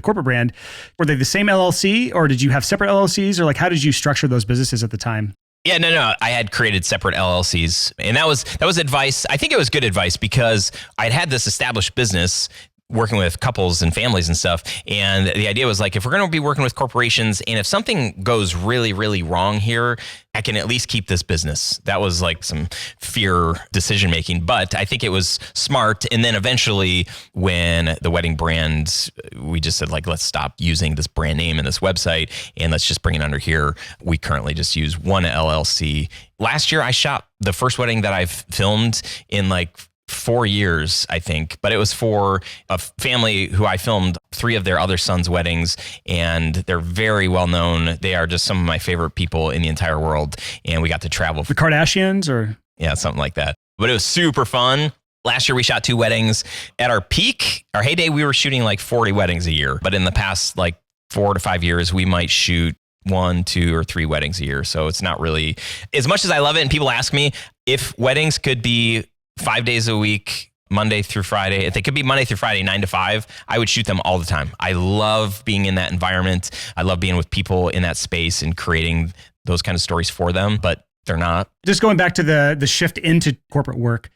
corporate brand. Were they the same LLC, or did you have separate LLCs, or like how did you structure those businesses at the time? Yeah, no. I had created separate LLCs, and that was advice. I think it was good advice because I'd had this established business working with couples and families and stuff. And the idea was like, if we're going to be working with corporations and if something goes really, really wrong here, I can at least keep this business. That was like some fear decision making, but I think it was smart. And then eventually when the wedding brand, we just said like, let's stop using this brand name and this website and let's just bring it under here. We currently just use one LLC. Last year I shot the first wedding that I've filmed in like 4 years, I think, but it was for a family who I filmed 3 of their other sons' weddings, and they're very well known. They are just some of my favorite people in the entire world, and we got to travel. The Kardashians, or? Yeah, something like that. But it was super fun. Last year we shot 2 weddings. At our peak, our heyday, we were shooting like 40 weddings a year, but in the past like 4 to 5 years, we might shoot 1, 2, or 3 weddings a year. So it's not really, as much as I love it, and people ask me if weddings could be 5 days a week, Monday through Friday. If they could be Monday through Friday, 9 to 5, I would shoot them all the time. I love being in that environment. I love being with people in that space and creating those kind of stories for them, but they're not. Just going back to the shift into corporate work,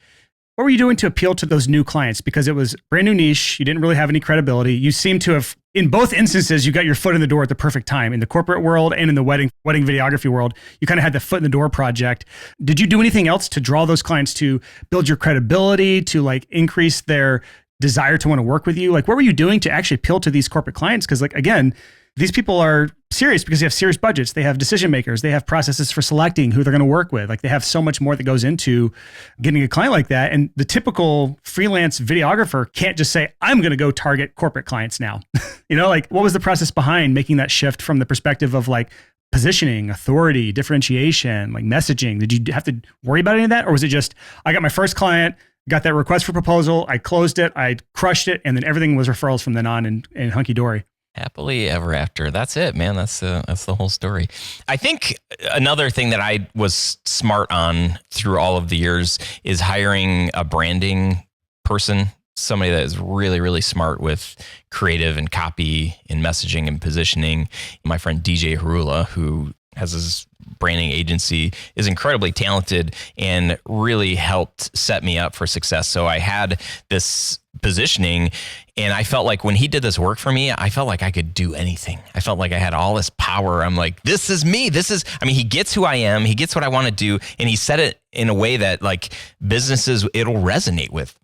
what were you doing to appeal to those new clients? Because it was brand new niche. You didn't really have any credibility. You seem to have, in both instances, you got your foot in the door at the perfect time. In the corporate world and in the wedding videography world, you kind of had the foot in the door project. Did you do anything else to draw those clients, to build your credibility, to like increase their desire to want to work with you? Like, what were you doing to actually appeal to these corporate clients? Because like, again, these people are serious because they have serious budgets. They have decision makers. They have processes for selecting who they're going to work with. Like they have so much more that goes into getting a client like that. And the typical freelance videographer can't just say, I'm going to go target corporate clients now. You know, like what was the process behind making that shift from the perspective of like positioning, authority, differentiation, like messaging? Did you have to worry about any of that? Or was it just, I got my first client, got that request for proposal, I closed it, I crushed it, and then everything was referrals from then on and hunky dory? Happily ever after. That's it, man. That's the whole story. I think another thing that I was smart on through all of the years is hiring a branding person, somebody that is really, really smart with creative and copy and messaging and positioning. My friend DJ Harula, who has his branding agency, is incredibly talented and really helped set me up for success. So I had this positioning, and I felt like when he did this work for me, I felt like I could do anything. I felt like I had all this power. I'm like, this is me. He gets who I am. He gets what I want to do. And he said it in a way that like businesses, it'll resonate with.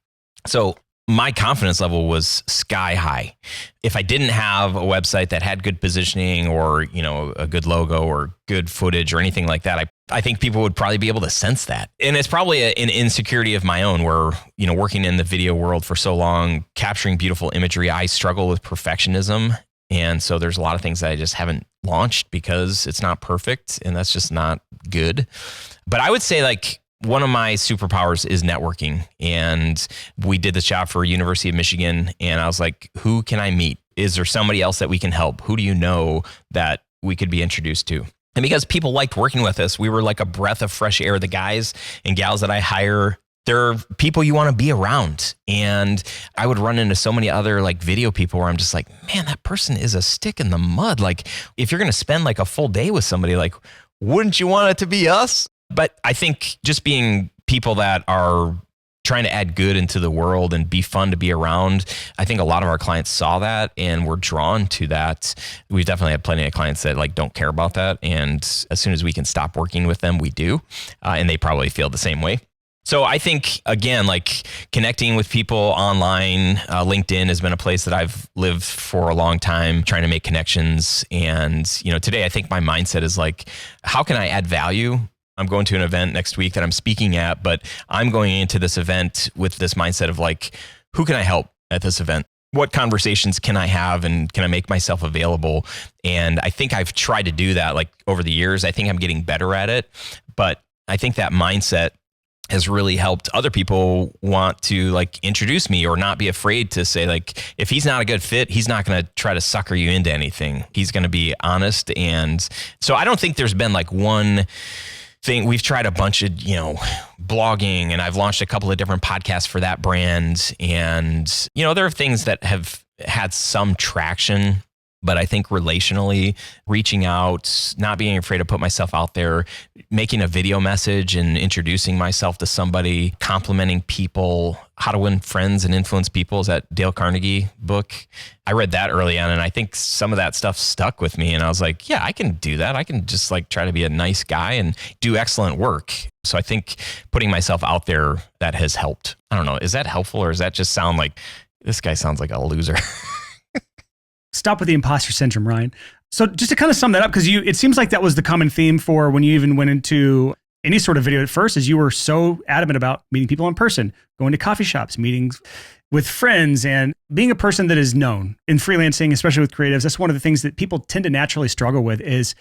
So my confidence level was sky high. If I didn't have a website that had good positioning or, you know, a good logo or good footage or anything like that, I think people would probably be able to sense that. And it's probably an insecurity of my own where, you know, working in the video world for so long, capturing beautiful imagery, I struggle with perfectionism. And so there's a lot of things that I just haven't launched because it's not perfect, and that's just not good. But I would say like, one of my superpowers is networking. And we did this job for University of Michigan. And I was like, who can I meet? Is there somebody else that we can help? Who do you know that we could be introduced to? And because people liked working with us, we were like a breath of fresh air. The guys and gals that I hire, they're people you want to be around. And I would run into so many other like video people where I'm just like, man, that person is a stick in the mud. Like if you're going to spend like a full day with somebody, like, wouldn't you want it to be us? But I think just being people that are trying to add good into the world and be fun to be around, I think a lot of our clients saw that and were drawn to that. We've definitely had plenty of clients that like don't care about that. And as soon as we can stop working with them, we do. And they probably feel the same way. So I think, again, like connecting with people online, LinkedIn has been a place that I've lived for a long time, trying to make connections. And, you know, today I think my mindset is like, how can I add value I'm going to an event next week that I'm speaking at, but I'm going into this event with this mindset of like, who can I help at this event? What conversations can I have and can I make myself available? And I think I've tried to do that like over the years. I think I'm getting better at it, but I think that mindset has really helped other people want to like introduce me or not be afraid to say like, if he's not a good fit, he's not going to try to sucker you into anything. He's going to be honest. And so I don't think there's been like one thing. We've tried a bunch of, blogging, and I've launched a couple of different podcasts for that brand. And, there are things that have had some traction, but I think relationally, reaching out, not being afraid to put myself out there, making a video message and introducing myself to somebody, complimenting people, How to Win Friends and Influence People is that Dale Carnegie book. I read that early on, and I think some of that stuff stuck with me. And I was like, yeah, I can do that. I can just like try to be a nice guy and do excellent work. So I think putting myself out there, that has helped. I don't know. Is that helpful, or does that just sound like this guy sounds like a loser? Stop with the imposter syndrome, Ryan. So just to kind of sum that up, because it seems like that was the common theme for when you even went into any sort of video at first, is you were so adamant about meeting people in person, going to coffee shops, meetings with friends, and being a person that is known in freelancing, especially with creatives. That's one of the things that people tend to naturally struggle with, is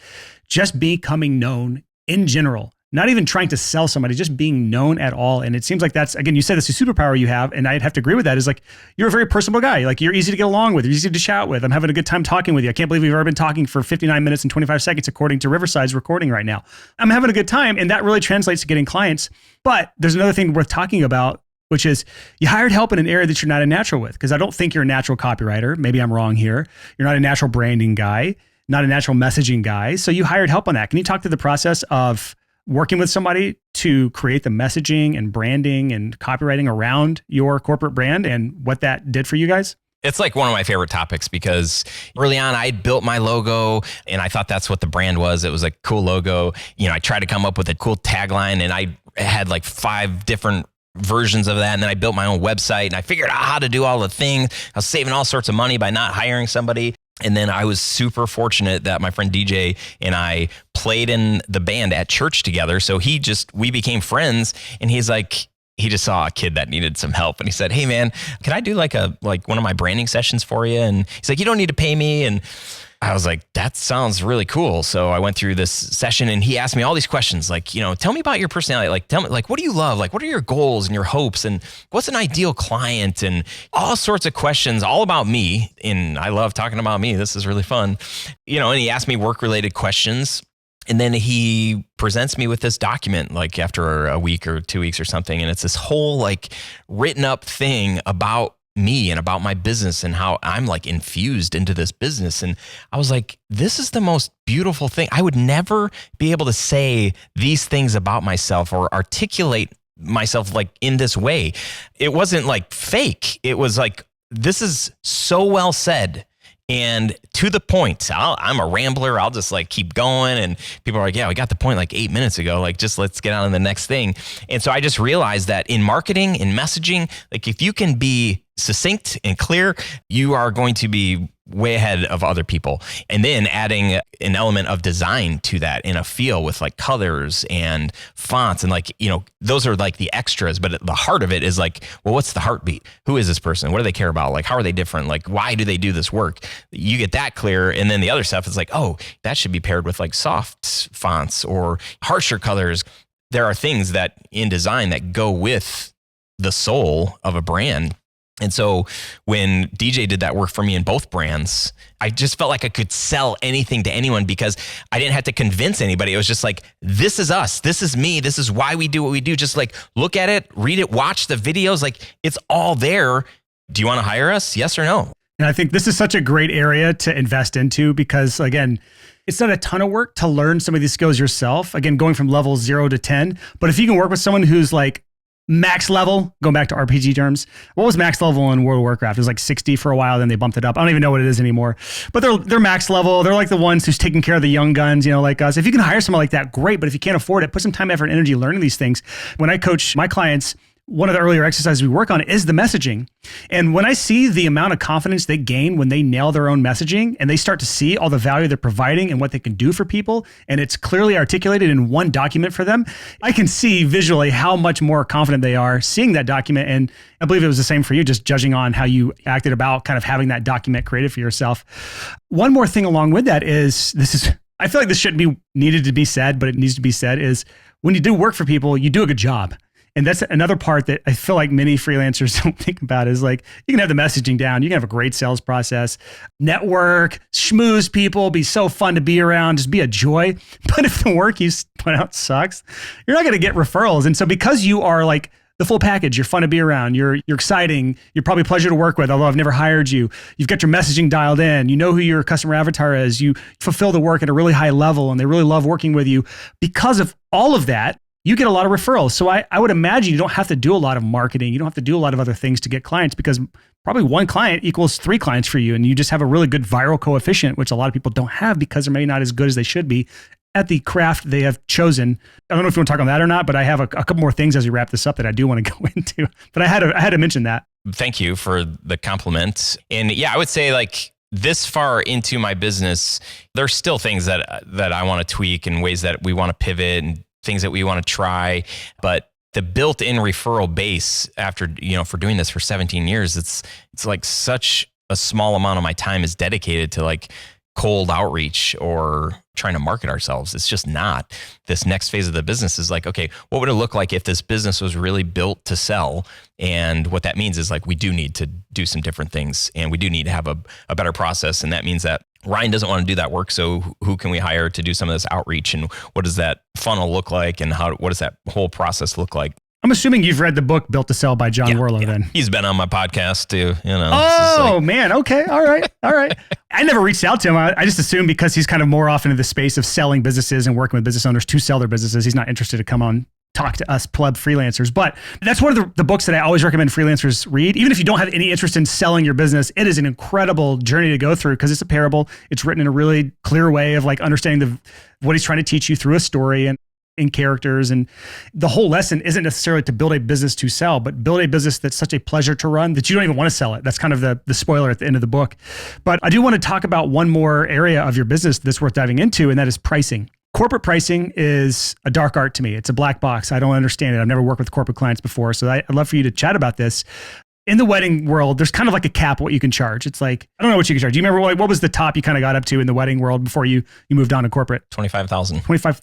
just becoming known in general. Not even trying to sell somebody, just being known at all. And it seems like that's, again, you said it's a superpower you have. And I'd have to agree with that, is like, you're a very personable guy. Like, you're easy to get along with, you're easy to chat with. I'm having a good time talking with you. I can't believe we've already been talking for 59 minutes and 25 seconds, according to Riverside's recording right now. I'm having a good time. And that really translates to getting clients. But there's another thing worth talking about, which is you hired help in an area that you're not a natural with. Because I don't think you're a natural copywriter. Maybe I'm wrong here. You're not a natural branding guy, not a natural messaging guy. So you hired help on that. Can you talk to the process of working with somebody to create the messaging and branding and copywriting around your corporate brand and what that did for you guys? It's like one of my favorite topics, because early on I built my logo and I thought that's what the brand was. It was a cool logo. I tried to come up with a cool tagline, and I had like 5 different versions of that. And then I built my own website, and I figured out how to do all the things. I was saving all sorts of money by not hiring somebody. And then I was super fortunate that my friend DJ and I played in the band at church together. So we became friends, and he just saw a kid that needed some help. And he said, hey man, can I do like one of my branding sessions for you? And he's like, you don't need to pay me. And I was like, that sounds really cool. So I went through this session, and he asked me all these questions, like, tell me about your personality. Like, tell me, like, what do you love? Like, what are your goals and your hopes? And what's an ideal client? And all sorts of questions, all about me. And I love talking about me. This is really fun. And he asked me work-related questions. And then he presents me with this document, like after a week or 2 weeks or something. And it's this whole like written up thing about me and about my business and how I'm like infused into this business. And I was like, this is the most beautiful thing. I would never be able to say these things about myself or articulate myself like in this way. It wasn't like fake. It was like, this is so well said and to the point. I'm a rambler. I'll just like keep going. And people are like, yeah, we got the point like 8 minutes ago. Like, just let's get on to the next thing. And so I just realized that in marketing, in messaging, like if you can be succinct and clear, you are going to be way ahead of other people. And then adding an element of design to that in a feel with like colors and fonts and like, those are like the extras, but the heart of it is like, well, what's the heartbeat? Who is this person? What do they care about? Like, how are they different? Like, why do they do this work? You get that clear. And then the other stuff is like, oh, that should be paired with like soft fonts or harsher colors. There are things that in design that go with the soul of a brand. And so when DJ did that work for me in both brands, I just felt like I could sell anything to anyone because I didn't have to convince anybody. It was just like, this is us. This is me. This is why we do what we do. Just like, look at it, read it, watch the videos. Like, it's all there. Do you want to hire us? Yes or no? And I think this is such a great area to invest into because, again, it's not a ton of work to learn some of these skills yourself. Again, going from level 0 to 10. But if you can work with someone who's like max level, going back to RPG terms, what was max level in World of Warcraft? It was like 60 for a while, then they bumped it up. I don't even know what it is anymore. But they're max level. They're like the ones who's taking care of the young guns, like us. If you can hire someone like that, great. But if you can't afford it, put some time, effort, and energy learning these things. When I coach my clients one of the earlier exercises we work on is the messaging. And when I see the amount of confidence they gain when they nail their own messaging and they start to see all the value they're providing and what they can do for people, and it's clearly articulated in one document for them, I can see visually how much more confident they are seeing that document. And I believe it was the same for you, just judging on how you acted about kind of having that document created for yourself. One more thing along with that is, I feel like this shouldn't be needed to be said, but it needs to be said, is when you do work for people, you do a good job. And that's another part that I feel like many freelancers don't think about, is like, you can have the messaging down, you can have a great sales process, network, schmooze people, be so fun to be around, just be a joy. But if the work you put out sucks, you're not going to get referrals. And so because you are like the full package, you're fun to be around, you're exciting, you're probably a pleasure to work with, although I've never hired you, you've got your messaging dialed in, you know who your customer avatar is, you fulfill the work at a really high level, and they really love working with you. Because of all of that, you get a lot of referrals. So I would imagine you don't have to do a lot of marketing. You don't have to do a lot of other things to get clients, because probably one client equals 3 clients for you. And you just have a really good viral coefficient, which a lot of people don't have because they're maybe not as good as they should be at the craft they have chosen. I don't know if you want to talk on that or not, but I have a couple more things as we wrap this up that I do want to go into. But I had to mention that. Thank you for the compliment. And yeah, I would say, like, this far into my business, there's still things that I want to tweak and ways that we want to pivot and things that we want to try. But the built-in referral base after, for doing this for 17 years, it's like such a small amount of my time is dedicated to like cold outreach or trying to market ourselves. It's just not. This next phase of the business is like, okay, what would it look like if this business was really built to sell? And what that means is, like, we do need to do some different things, and we do need to have a better process. And that means that Ryan doesn't want to do that work. So who can we hire to do some of this outreach? And what does that funnel look like? And what does that whole process look like? I'm assuming you've read the book Built to Sell by John Warlow then. He's been on my podcast too, Oh, man. Okay. All right. I never reached out to him. I just assumed because he's kind of more often in the space of selling businesses and working with business owners to sell their businesses, he's not interested to come on talk to us pleb freelancers. But that's one of the books that I always recommend freelancers read. Even if you don't have any interest in selling your business, it is an incredible journey to go through, because it's a parable. It's written in a really clear way of like understanding what he's trying to teach you through a story and in characters. And the whole lesson isn't necessarily to build a business to sell, but build a business that's such a pleasure to run that you don't even want to sell it. That's kind of the spoiler at the end of the book. But I do want to talk about one more area of your business that's worth diving into, and that is pricing. Corporate pricing is a dark art to me. It's a black box. I don't understand it. I've never worked with corporate clients before. So I'd love for you to chat about this. In the wedding world, there's kind of like a cap what you can charge. It's like, I don't know what you can charge. Do you remember what was the top you kind of got up to in the wedding world before you moved on to corporate? 25,000. 25.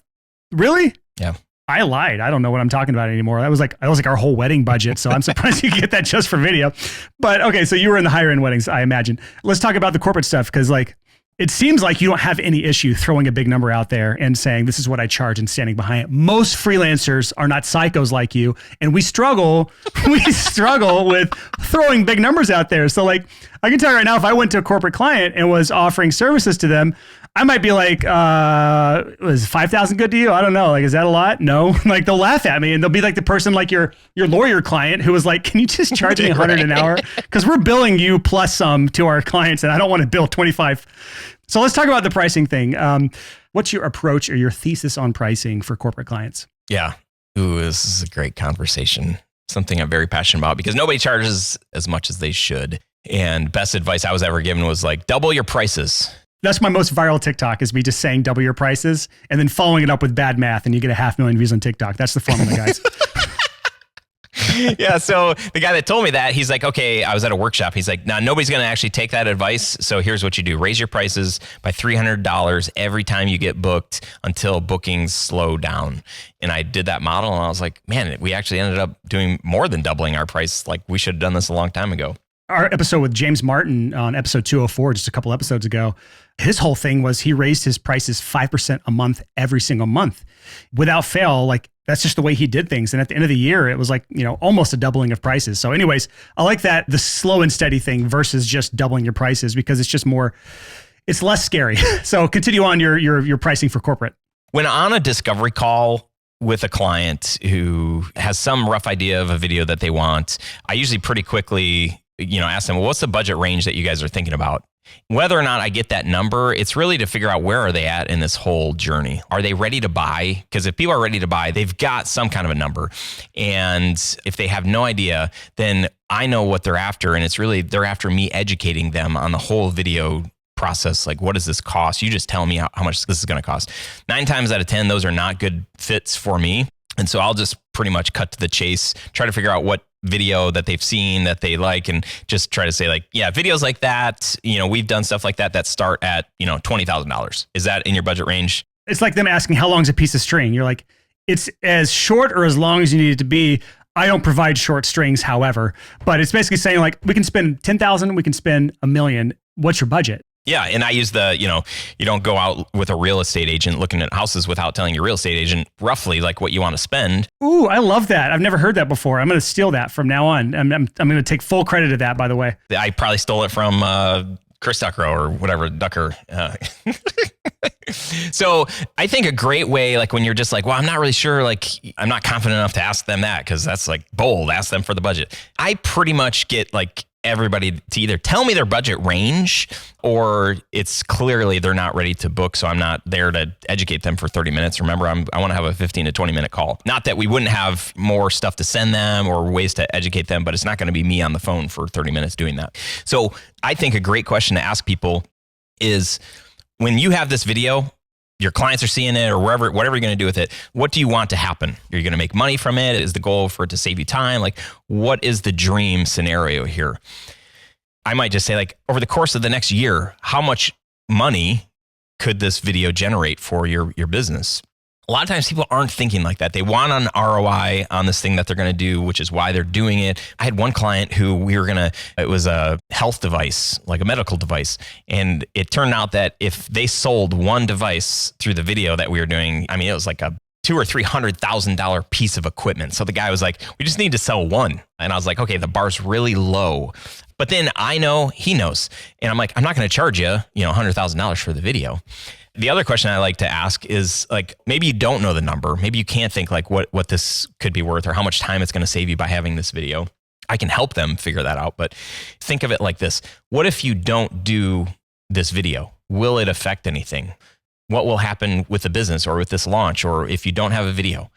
Really? Yeah. I lied. I don't know what I'm talking about anymore. That was like our whole wedding budget. So I'm surprised you could get that just for video. But okay, so you were in the higher end weddings, I imagine. Let's talk about the corporate stuff, because like, it seems like you don't have any issue throwing a big number out there and saying, this is what I charge, and standing behind it. Most freelancers are not psychos like you. And we struggle with throwing big numbers out there. So like, I can tell you right now, if I went to a corporate client and was offering services to them, I might be like, was 5,000 good to you? I don't know. Like, is that a lot? No. Like, they'll laugh at me, and they'll be like the person like your lawyer client who was like, can you just charge me 100 an hour? Because we're billing you plus some to our clients, and I don't want to bill 25. So let's talk about the pricing thing. What's your approach or your thesis on pricing for corporate clients? Yeah. Ooh, this is a great conversation. Something I'm very passionate about, because nobody charges as much as they should. And best advice I was ever given was like, double your prices. That's my most viral TikTok, is me just saying double your prices and then following it up with bad math, and you get 500,000 views on TikTok. That's the formula, guys. Yeah. So the guy that told me that, he's like, okay, I was at a workshop. He's like, now nobody's going to actually take that advice. So here's what you do. Raise your prices by $300 every time you get booked until bookings slow down. And I did that model, and I was like, man, we actually ended up doing more than doubling our price. Like, we should have done this a long time ago. Our episode with James Martin on episode 204, just a couple episodes ago, his whole thing was he raised his prices 5% a month every single month without fail. Like, that's just the way he did things. And at the end of the year, it was like, almost a doubling of prices. So anyways, I like that, the slow and steady thing versus just doubling your prices, because it's just it's less scary. So continue on your pricing for corporate. When on a discovery call with a client who has some rough idea of a video that they want, I usually pretty quickly ask them, well, what's the budget range that you guys are thinking about? Whether or not I get that number, it's really to figure out where are they at in this whole journey. Are they ready to buy? Because if people are ready to buy, they've got some kind of a number. And if they have no idea, then I know what they're after. And it's really, they're after me educating them on the whole video process. Like, what does this cost? You just tell me how much this is going to cost. 9 times out of 10, those are not good fits for me. And so I'll just pretty much cut to the chase, try to figure out what video that they've seen that they like, and just try to say like, yeah, videos like that, we've done stuff like that start at, $20,000. Is that in your budget range? It's like them asking how long is a piece of string. You're like, it's as short or as long as you need it to be. I don't provide short strings, however, but it's basically saying like, we can spend 10,000, we can spend $1 million. What's your budget? Yeah. And I use the, you don't go out with a real estate agent looking at houses without telling your real estate agent roughly like what you want to spend. Ooh, I love that. I've never heard that before. I'm going to steal that from now on. I'm going to take full credit of that, by the way. I probably stole it from Chris Ducker or whatever, Ducker. So I think a great way, like when you're just like, well, I'm not really sure, like I'm not confident enough to ask them that because that's like bold, ask them for the budget. I pretty much get like everybody to either tell me their budget range or it's clearly they're not ready to book. So I'm not there to educate them for 30 minutes. Remember, I want to have a 15 to 20 minute call. Not that we wouldn't have more stuff to send them or ways to educate them, but it's not going to be me on the phone for 30 minutes doing that. So I think a great question to ask people is when you have this video, your clients are seeing it or whatever you're going to do with it, what do you want to happen? Are you going to make money from it? Is the goal for it to save you time? Like, what is the dream scenario here? I might just say like, over the course of the next year, how much money could this video generate for your business? A lot of times people aren't thinking like that. They want an ROI on this thing that they're going to do, which is why they're doing it. I had one client who it was a health device, like a medical device. And it turned out that if they sold one device through the video that we were doing, I mean, it was like a $200,000 or $300,000 piece of equipment. So the guy was like, we just need to sell one. And I was like, okay, the bar's really low. But then I know he knows. And I'm like, I'm not going to charge you, $100,000 for the video. The other question I like to ask is like, maybe you don't know the number. Maybe you can't think like what this could be worth or how much time it's going to save you by having this video. I can help them figure that out. But think of it like this. What if you don't do this video? Will it affect anything? What will happen with the business or with this launch or if you don't have a video?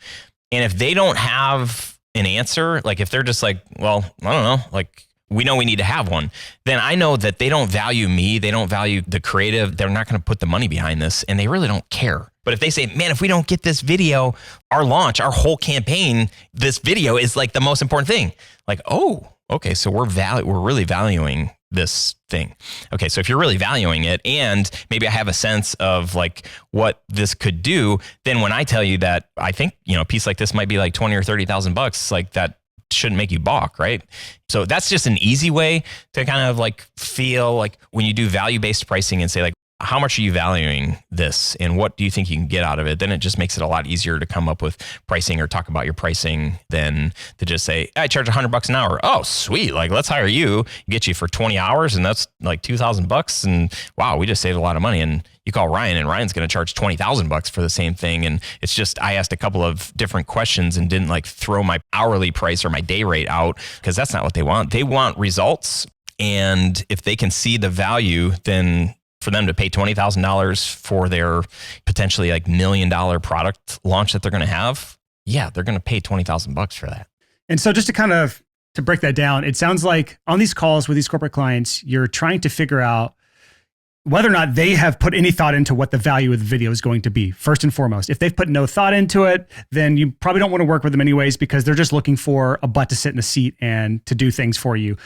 And if they don't have an answer, like if they're just like, well, I don't know, like we know we need to have one, then I know that they don't value me. They don't value the creative. They're not going to put the money behind this and they really don't care. But if they say, man, if we don't get this video, our launch, our whole campaign, this video is like the most important thing. Like, oh, okay. So we're really valuing this thing. Okay. So if you're really valuing it and maybe I have a sense of like what this could do, then when I tell you that I think, a piece like this might be like 20 or 30,000 bucks, like that shouldn't make you balk, right? So that's just an easy way to kind of like feel like when you do value-based pricing and say like, how much are you valuing this and what do you think you can get out of it? Then it just makes it a lot easier to come up with pricing or talk about your pricing than to just say, I charge $100 an hour. Oh, sweet. Like let's hire you, get you for 20 hours and that's like $2,000 and wow, we just saved a lot of money. And you call Ryan and Ryan's going to charge $20,000 for the same thing. And it's just, I asked a couple of different questions and didn't like throw my hourly price or my day rate out because that's not what they want. They want results. And if they can see the value, then for them to pay $20,000 for their potentially like $1 million product launch that they're going to have, yeah, they're going to pay $20,000 for that. And so just to break that down, it sounds like on these calls with these corporate clients, you're trying to figure out whether or not they have put any thought into what the value of the video is going to be, first and foremost. If they've put no thought into it, then you probably don't want to work with them anyways because they're just looking for a butt to sit in a seat and to do things for you.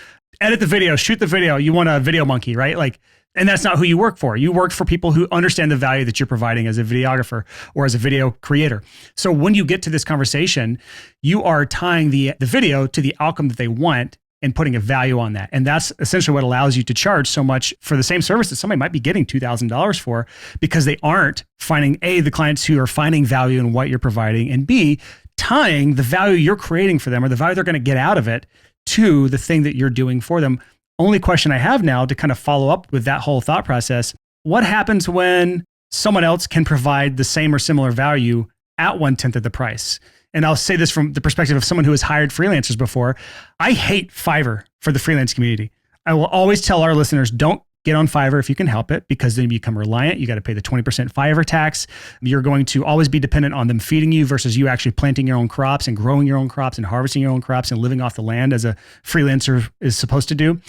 Edit the video, shoot the video. You want a video monkey, right? And that's not who you work for. You work for people who understand the value that you're providing as a videographer or as a video creator. So when you get to this conversation, you are tying the video to the outcome that they want and putting a value on that. And that's essentially what allows you to charge so much for the same service that somebody might be getting $2,000 for because they aren't finding A, the clients who are finding value in what you're providing, and B, tying the value you're creating for them or the value they're going to get out of it to the thing that you're doing for them. Only question I have now to kind of follow up with that whole thought process, what happens when someone else can provide the same or similar value at 1/10 of the price? And I'll say this from the perspective of someone who has hired freelancers before. I hate Fiverr for the freelance community. I will always tell our listeners, don't get on Fiverr if you can help it, because then you become reliant. You got to pay the 20% Fiverr tax. You're going to always be dependent on them feeding you versus you actually planting your own crops and growing your own crops and harvesting your own crops and living off the land as a freelancer is supposed to do.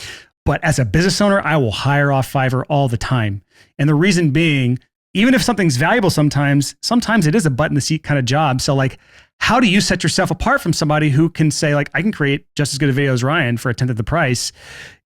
But as a business owner, I will hire off Fiverr all the time. And the reason being, even if something's valuable sometimes it is a butt in the seat kind of job. So like, how do you set yourself apart from somebody who can say like, I can create just as good a video as Ryan for a tenth of the price?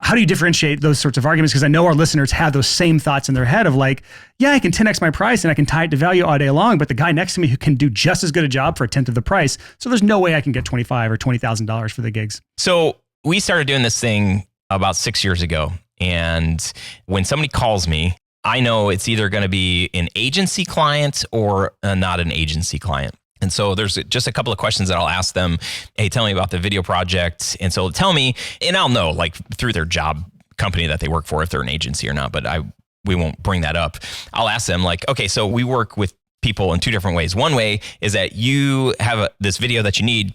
How do you differentiate those sorts of arguments? Because I know our listeners have those same thoughts in their head of like, yeah, I can 10x my price and I can tie it to value all day long, but the guy next to me who can do just as good a job for a tenth of the price. So there's no way I can get $25,000 or $20,000 for the gigs. So we started doing this thing about 6 years ago. And when somebody calls me, I know it's either going to be an agency client or not an agency client. And so there's just a couple of questions that I'll ask them. Hey, tell me about the video project. And so they'll tell me, and I'll know like through their job company that they work for, if they're an agency or not, but we won't bring that up. I'll ask them like, okay, so we work with people in two different ways. One way is that you have this video that you need,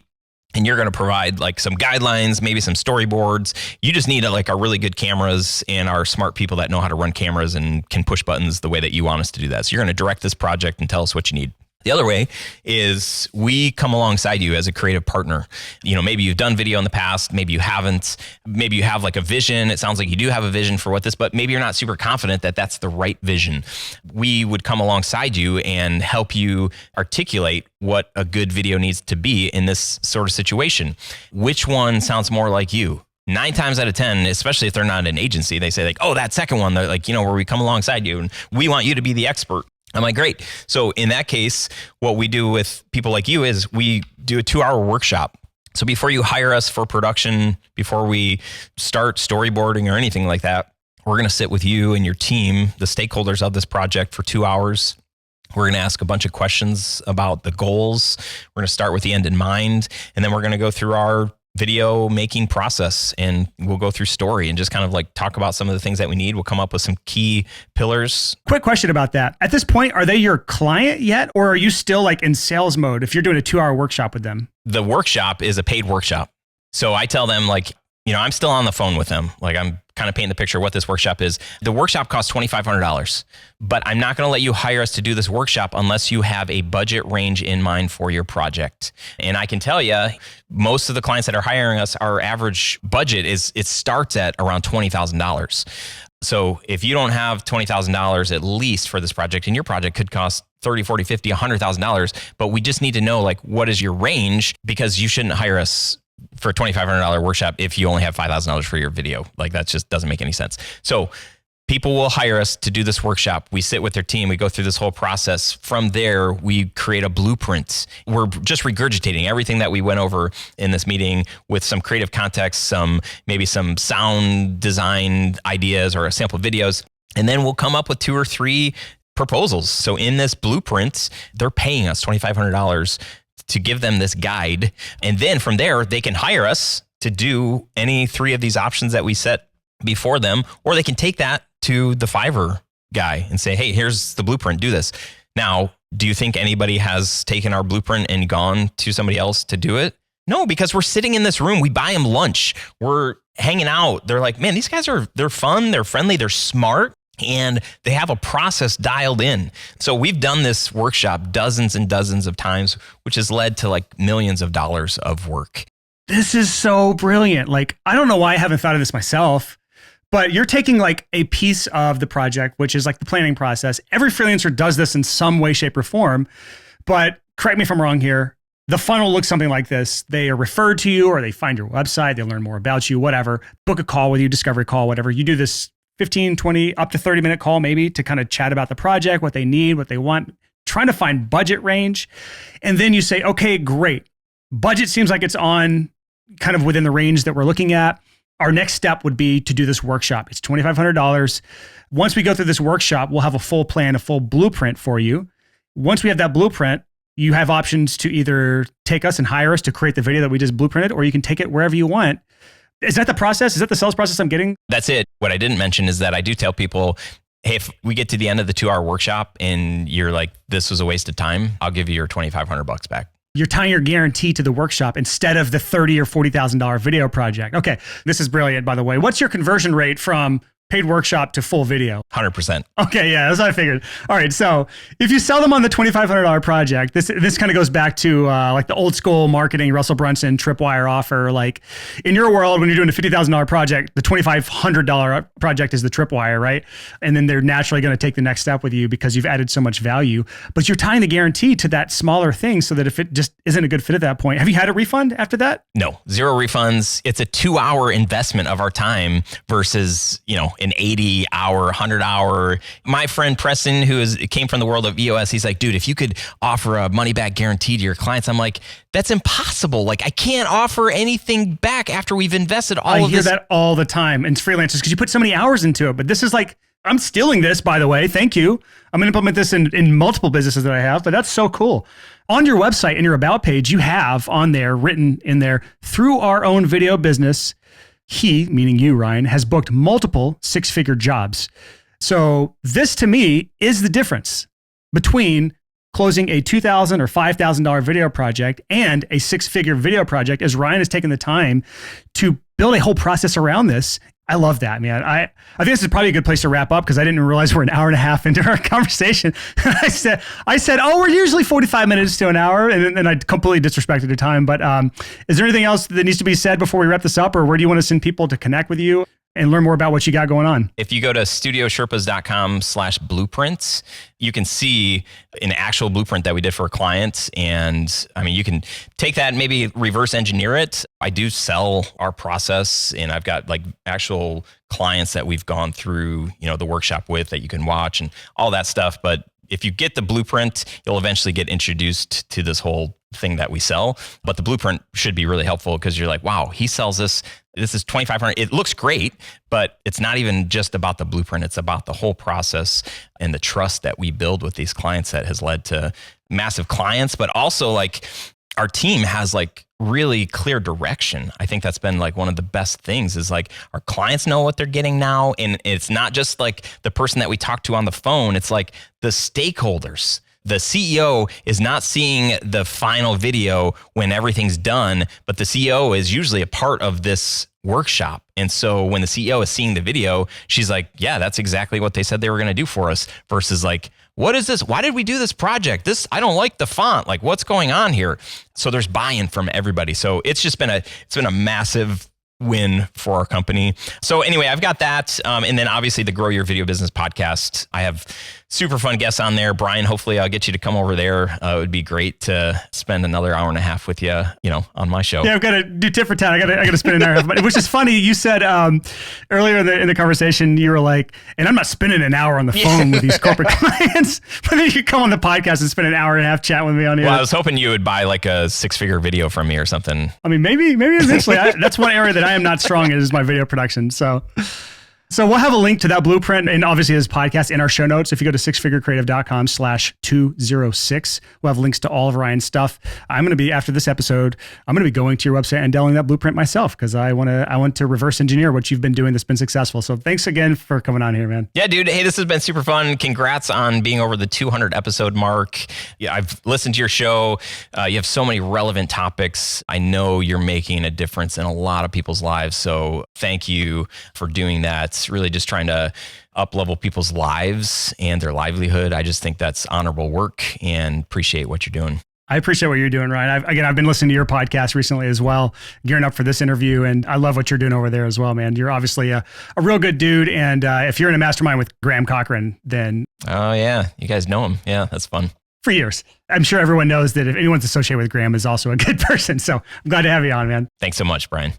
and you're going to provide like some guidelines, maybe some storyboards. You just need like our really good cameras and our smart people that know how to run cameras and can push buttons the way that you want us to do that. So you're going to direct this project and tell us what you need. The other way is we come alongside you as a creative partner. You know, maybe you've done video in the past, maybe you haven't, maybe you have like a vision. It sounds like you do have a vision for what this, but maybe you're not super confident that that's the right vision. We would come alongside you and help you articulate what a good video needs to be in this sort of situation. Which one sounds more like you? 9 times out of 10, especially if they're not an agency, they say like, oh, that second one, they're like, you know, where we come alongside you and we want you to be the expert. I'm like, great. So in that case, what we do with people like you is we do a 2-hour workshop. So before you hire us for production, before we start storyboarding or anything like that, we're going to sit with you and your team, the stakeholders of this project, for 2 hours. We're going to ask a bunch of questions about the goals. We're going to start with the end in mind, and then we're going to go through our video making process, and we'll go through story and just kind of like talk about some of the things that we need. We'll come up with some key pillars. Quick question about that. At this point, are they your client yet, or are you still like in sales mode if you're doing a 2-hour workshop with them? The workshop is a paid workshop. So I tell them like, you know, I'm still on the phone with them. Like I'm kind of painting the picture of what this workshop is. The workshop costs $2,500, but I'm not going to let you hire us to do this workshop unless you have a budget range in mind for your project. And I can tell you, most of the clients that are hiring us, our average budget it starts at around $20,000. So if you don't have $20,000 at least for this project, and your project could cost $30,000, $40,000, $50,000, $100,000, but we just need to know like, what is your range? Because you shouldn't hire us for a $2,500 workshop if you only have $5,000 for your video. Like that just doesn't make any sense. So people will hire us to do this workshop. We sit with their team. We go through this whole process. From there, we create a blueprint. We're just regurgitating everything that we went over in this meeting with some creative context, maybe some sound design ideas or sample videos. And then we'll come up with 2 or 3 proposals. So in this blueprint, they're paying us $2,500 to give them this guide. And then from there, they can hire us to do any 3 of these options that we set before them, or they can take that to the Fiverr guy and say, hey, here's the blueprint, do this. Now, do you think anybody has taken our blueprint and gone to somebody else to do it? No, because we're sitting in this room. We buy them lunch. We're hanging out. They're like, man, these guys they're fun. They're friendly. They're smart. And they have a process dialed in. So we've done this workshop dozens and dozens of times, which has led to like millions of dollars of work. This is so brilliant. Like, I don't know why I haven't thought of this myself, but you're taking like a piece of the project, which is like the planning process. Every freelancer does this in some way, shape, or form. But correct me if I'm wrong here. The funnel looks something like this. They are referred to you, or they find your website. They learn more about you, whatever. Book a call with you, discovery call, whatever. You do this 15, 20, up to 30-minute call maybe to kind of chat about the project, what they need, what they want, trying to find budget range. And then you say, okay, great. Budget seems like it's on kind of within the range that we're looking at. Our next step would be to do this workshop. It's $2,500. Once we go through this workshop, we'll have a full plan, a full blueprint for you. Once we have that blueprint, you have options to either take us and hire us to create the video that we just blueprinted, or you can take it wherever you want. Is that the process? Is that the sales process I'm getting? That's it. What I didn't mention is that I do tell people, hey, if we get to the end of the 2-hour workshop and you're like, this was a waste of time, I'll give you your $2,500 back. You're tying your guarantee to the workshop instead of the $30,000 or $40,000 video project. Okay, this is brilliant, by the way. What's your conversion rate from paid workshop to full video. 100%. Okay, yeah, that's what I figured. All right, so if you sell them on the $2,500 project, this kind of goes back to like the old school marketing, Russell Brunson tripwire offer. Like in your world, when you're doing a $50,000 project, the $2,500 project is the tripwire, right? And then they're naturally going to take the next step with you because you've added so much value. But you're tying the guarantee to that smaller thing so that if it just isn't a good fit at that point, have you had a refund after that? No, zero refunds. It's a 2-hour investment of our time versus, an 80-hour, 100-hour. My friend Preston, came from the world of EOS, he's like, dude, if you could offer a money back guarantee to your clients, I'm like, that's impossible. Like, I can't offer anything back after we've invested all of this. I hear that all the time in freelancers because you put so many hours into it. But this is like, I'm stealing this, by the way. Thank you. I'm going to implement this in multiple businesses that I have, but that's so cool. On your website, in your about page, you have on there, written in there, through our own video business, he, meaning you, Ryan, has booked multiple six-figure jobs. So this to me is the difference between closing a $2,000 or $5,000 video project and a six-figure video project, as Ryan has taken the time to build a whole process around this. I love that, man. I think this is probably a good place to wrap up because I didn't realize we're an hour and a half into our conversation. I said, oh, we're usually 45 minutes to an hour, and I completely disrespected your time. But is there anything else that needs to be said before we wrap this up, or where do you want to send people to connect with you and learn more about what you got going on? If you go to studiosherpas.com/blueprints, you can see an actual blueprint that we did for a client. And I mean, you can take that and maybe reverse engineer it. I do sell our process, and I've got like actual clients that we've gone through, the workshop with that you can watch and all that stuff. But if you get the blueprint, you'll eventually get introduced to this whole thing that we sell. But the blueprint should be really helpful because you're like, wow, he sells this. This is $2,500. It looks great, but it's not even just about the blueprint. It's about the whole process and the trust that we build with these clients that has led to massive clients, but also like our team has like really clear direction. I think that's been like one of the best things is like our clients know what they're getting now. And it's not just like the person that we talk to on the phone. It's like the stakeholders. The CEO is not seeing the final video when everything's done, but the CEO is usually a part of this workshop. And so when the CEO is seeing the video, she's like, yeah, that's exactly what they said they were going to do for us, versus like, what is this? Why did we do this project? I don't like the font. Like, what's going on here? So there's buy-in from everybody. So it's been a massive win for our company. So anyway, I've got that. And then obviously the Grow Your Video Business podcast. I have super fun guests on there. Brian, hopefully I'll get you to come over there. It would be great to spend another hour and a half with you, on my show. Yeah, I've got to do tit for tat. I got to spend an hour and a half. Which is funny. You said earlier in the conversation, you were like, and I'm not spending an hour on the phone with these corporate clients, but then you come on the podcast and spend an hour and a half chatting with me on here. Well, I was hoping you would buy like a 6-figure video from me or something. I mean, maybe eventually. That's one area that I am not strong in is my video production. So we'll have a link to that blueprint and obviously his podcast in our show notes. If you go to sixfigurecreative.com/206, we'll have links to all of Ryan's stuff. I'm going to be, after this episode, I'm going to be going to your website and downloading that blueprint myself because I want to reverse engineer what you've been doing that's been successful. So thanks again for coming on here, man. Yeah, dude. Hey, this has been super fun. Congrats on being over the 200 episode mark. Yeah, I've listened to your show. You have so many relevant topics. I know you're making a difference in a lot of people's lives. So thank you for doing that. Really just trying to up-level people's lives and their livelihood. I just think that's honorable work and appreciate what you're doing. I appreciate what you're doing, Ryan. I've been listening to your podcast recently as well, gearing up for this interview, and I love what you're doing over there as well, man. You're obviously a real good dude, and if you're in a mastermind with Graham Cochran, then... Oh, yeah. You guys know him. Yeah, that's fun. For years. I'm sure everyone knows that if anyone's associated with Graham is also a good person, so I'm glad to have you on, man. Thanks so much, Brian.